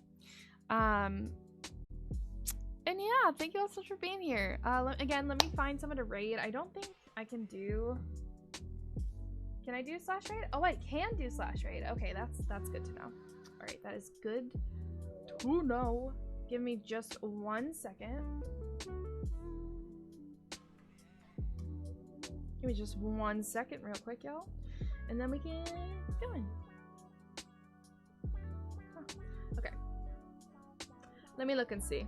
S1: And yeah, thank you all so much for being here. Again, let me find someone to raid. I don't think I can do... Can I do slash raid? Oh, I can do slash raid. Okay, that's good to know. Alright, that is good to know. Give me just 1 second. Give me just 1 second real quick, y'all. And then we can get going. Huh. Okay. Let me look and see.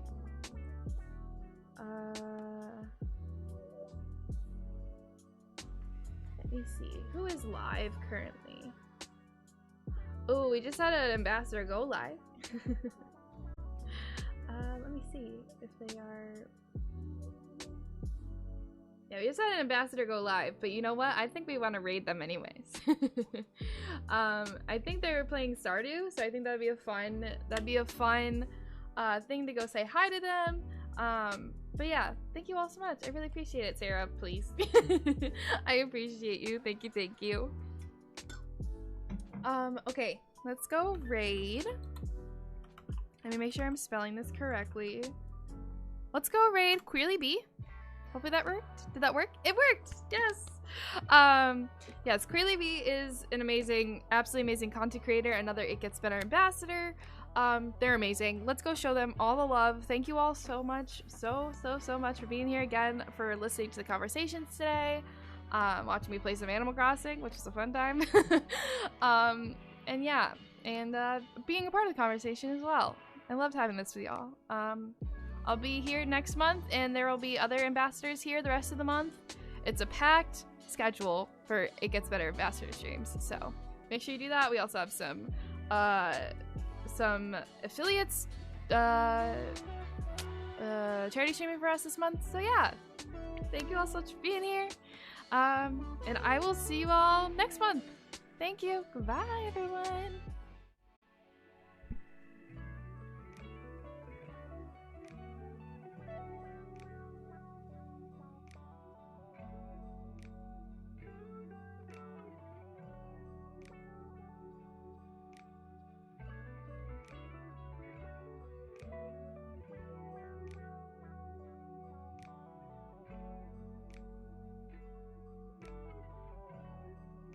S1: Let me see. Who is live currently? Oh, we just had an ambassador go live. Let me see if they are... Yeah, we just had an ambassador go live, but you know what? I think we want to raid them anyways. I think they were playing Stardew, so I think that'd be a fun thing to go say hi to them. But yeah, thank you all so much. I really appreciate it, Sarah, please. I appreciate you. Thank you, thank you. Okay, let's go raid. Let me make sure I'm spelling this correctly. Let's go raid Queerly Bee. Hopefully that worked. Did that work? It worked! Yes! Yes, Queerly Bee is an amazing, absolutely amazing content creator, another It Gets Better ambassador. They're amazing. Let's go show them all the love. Thank you all so much, so much for being here again, for listening to the conversations today, watching me play some Animal Crossing, which is a fun time. And yeah, and being a part of the conversation as well. I loved having this with y'all. I'll be here next month, and there will be other ambassadors here the rest of the month. It's a packed schedule for It Gets Better ambassador streams, so make sure you do that. We also have some affiliates charity streaming for us this month, so yeah, thank you all so much for being here, and I will see you all next month. Thank you. Goodbye, everyone.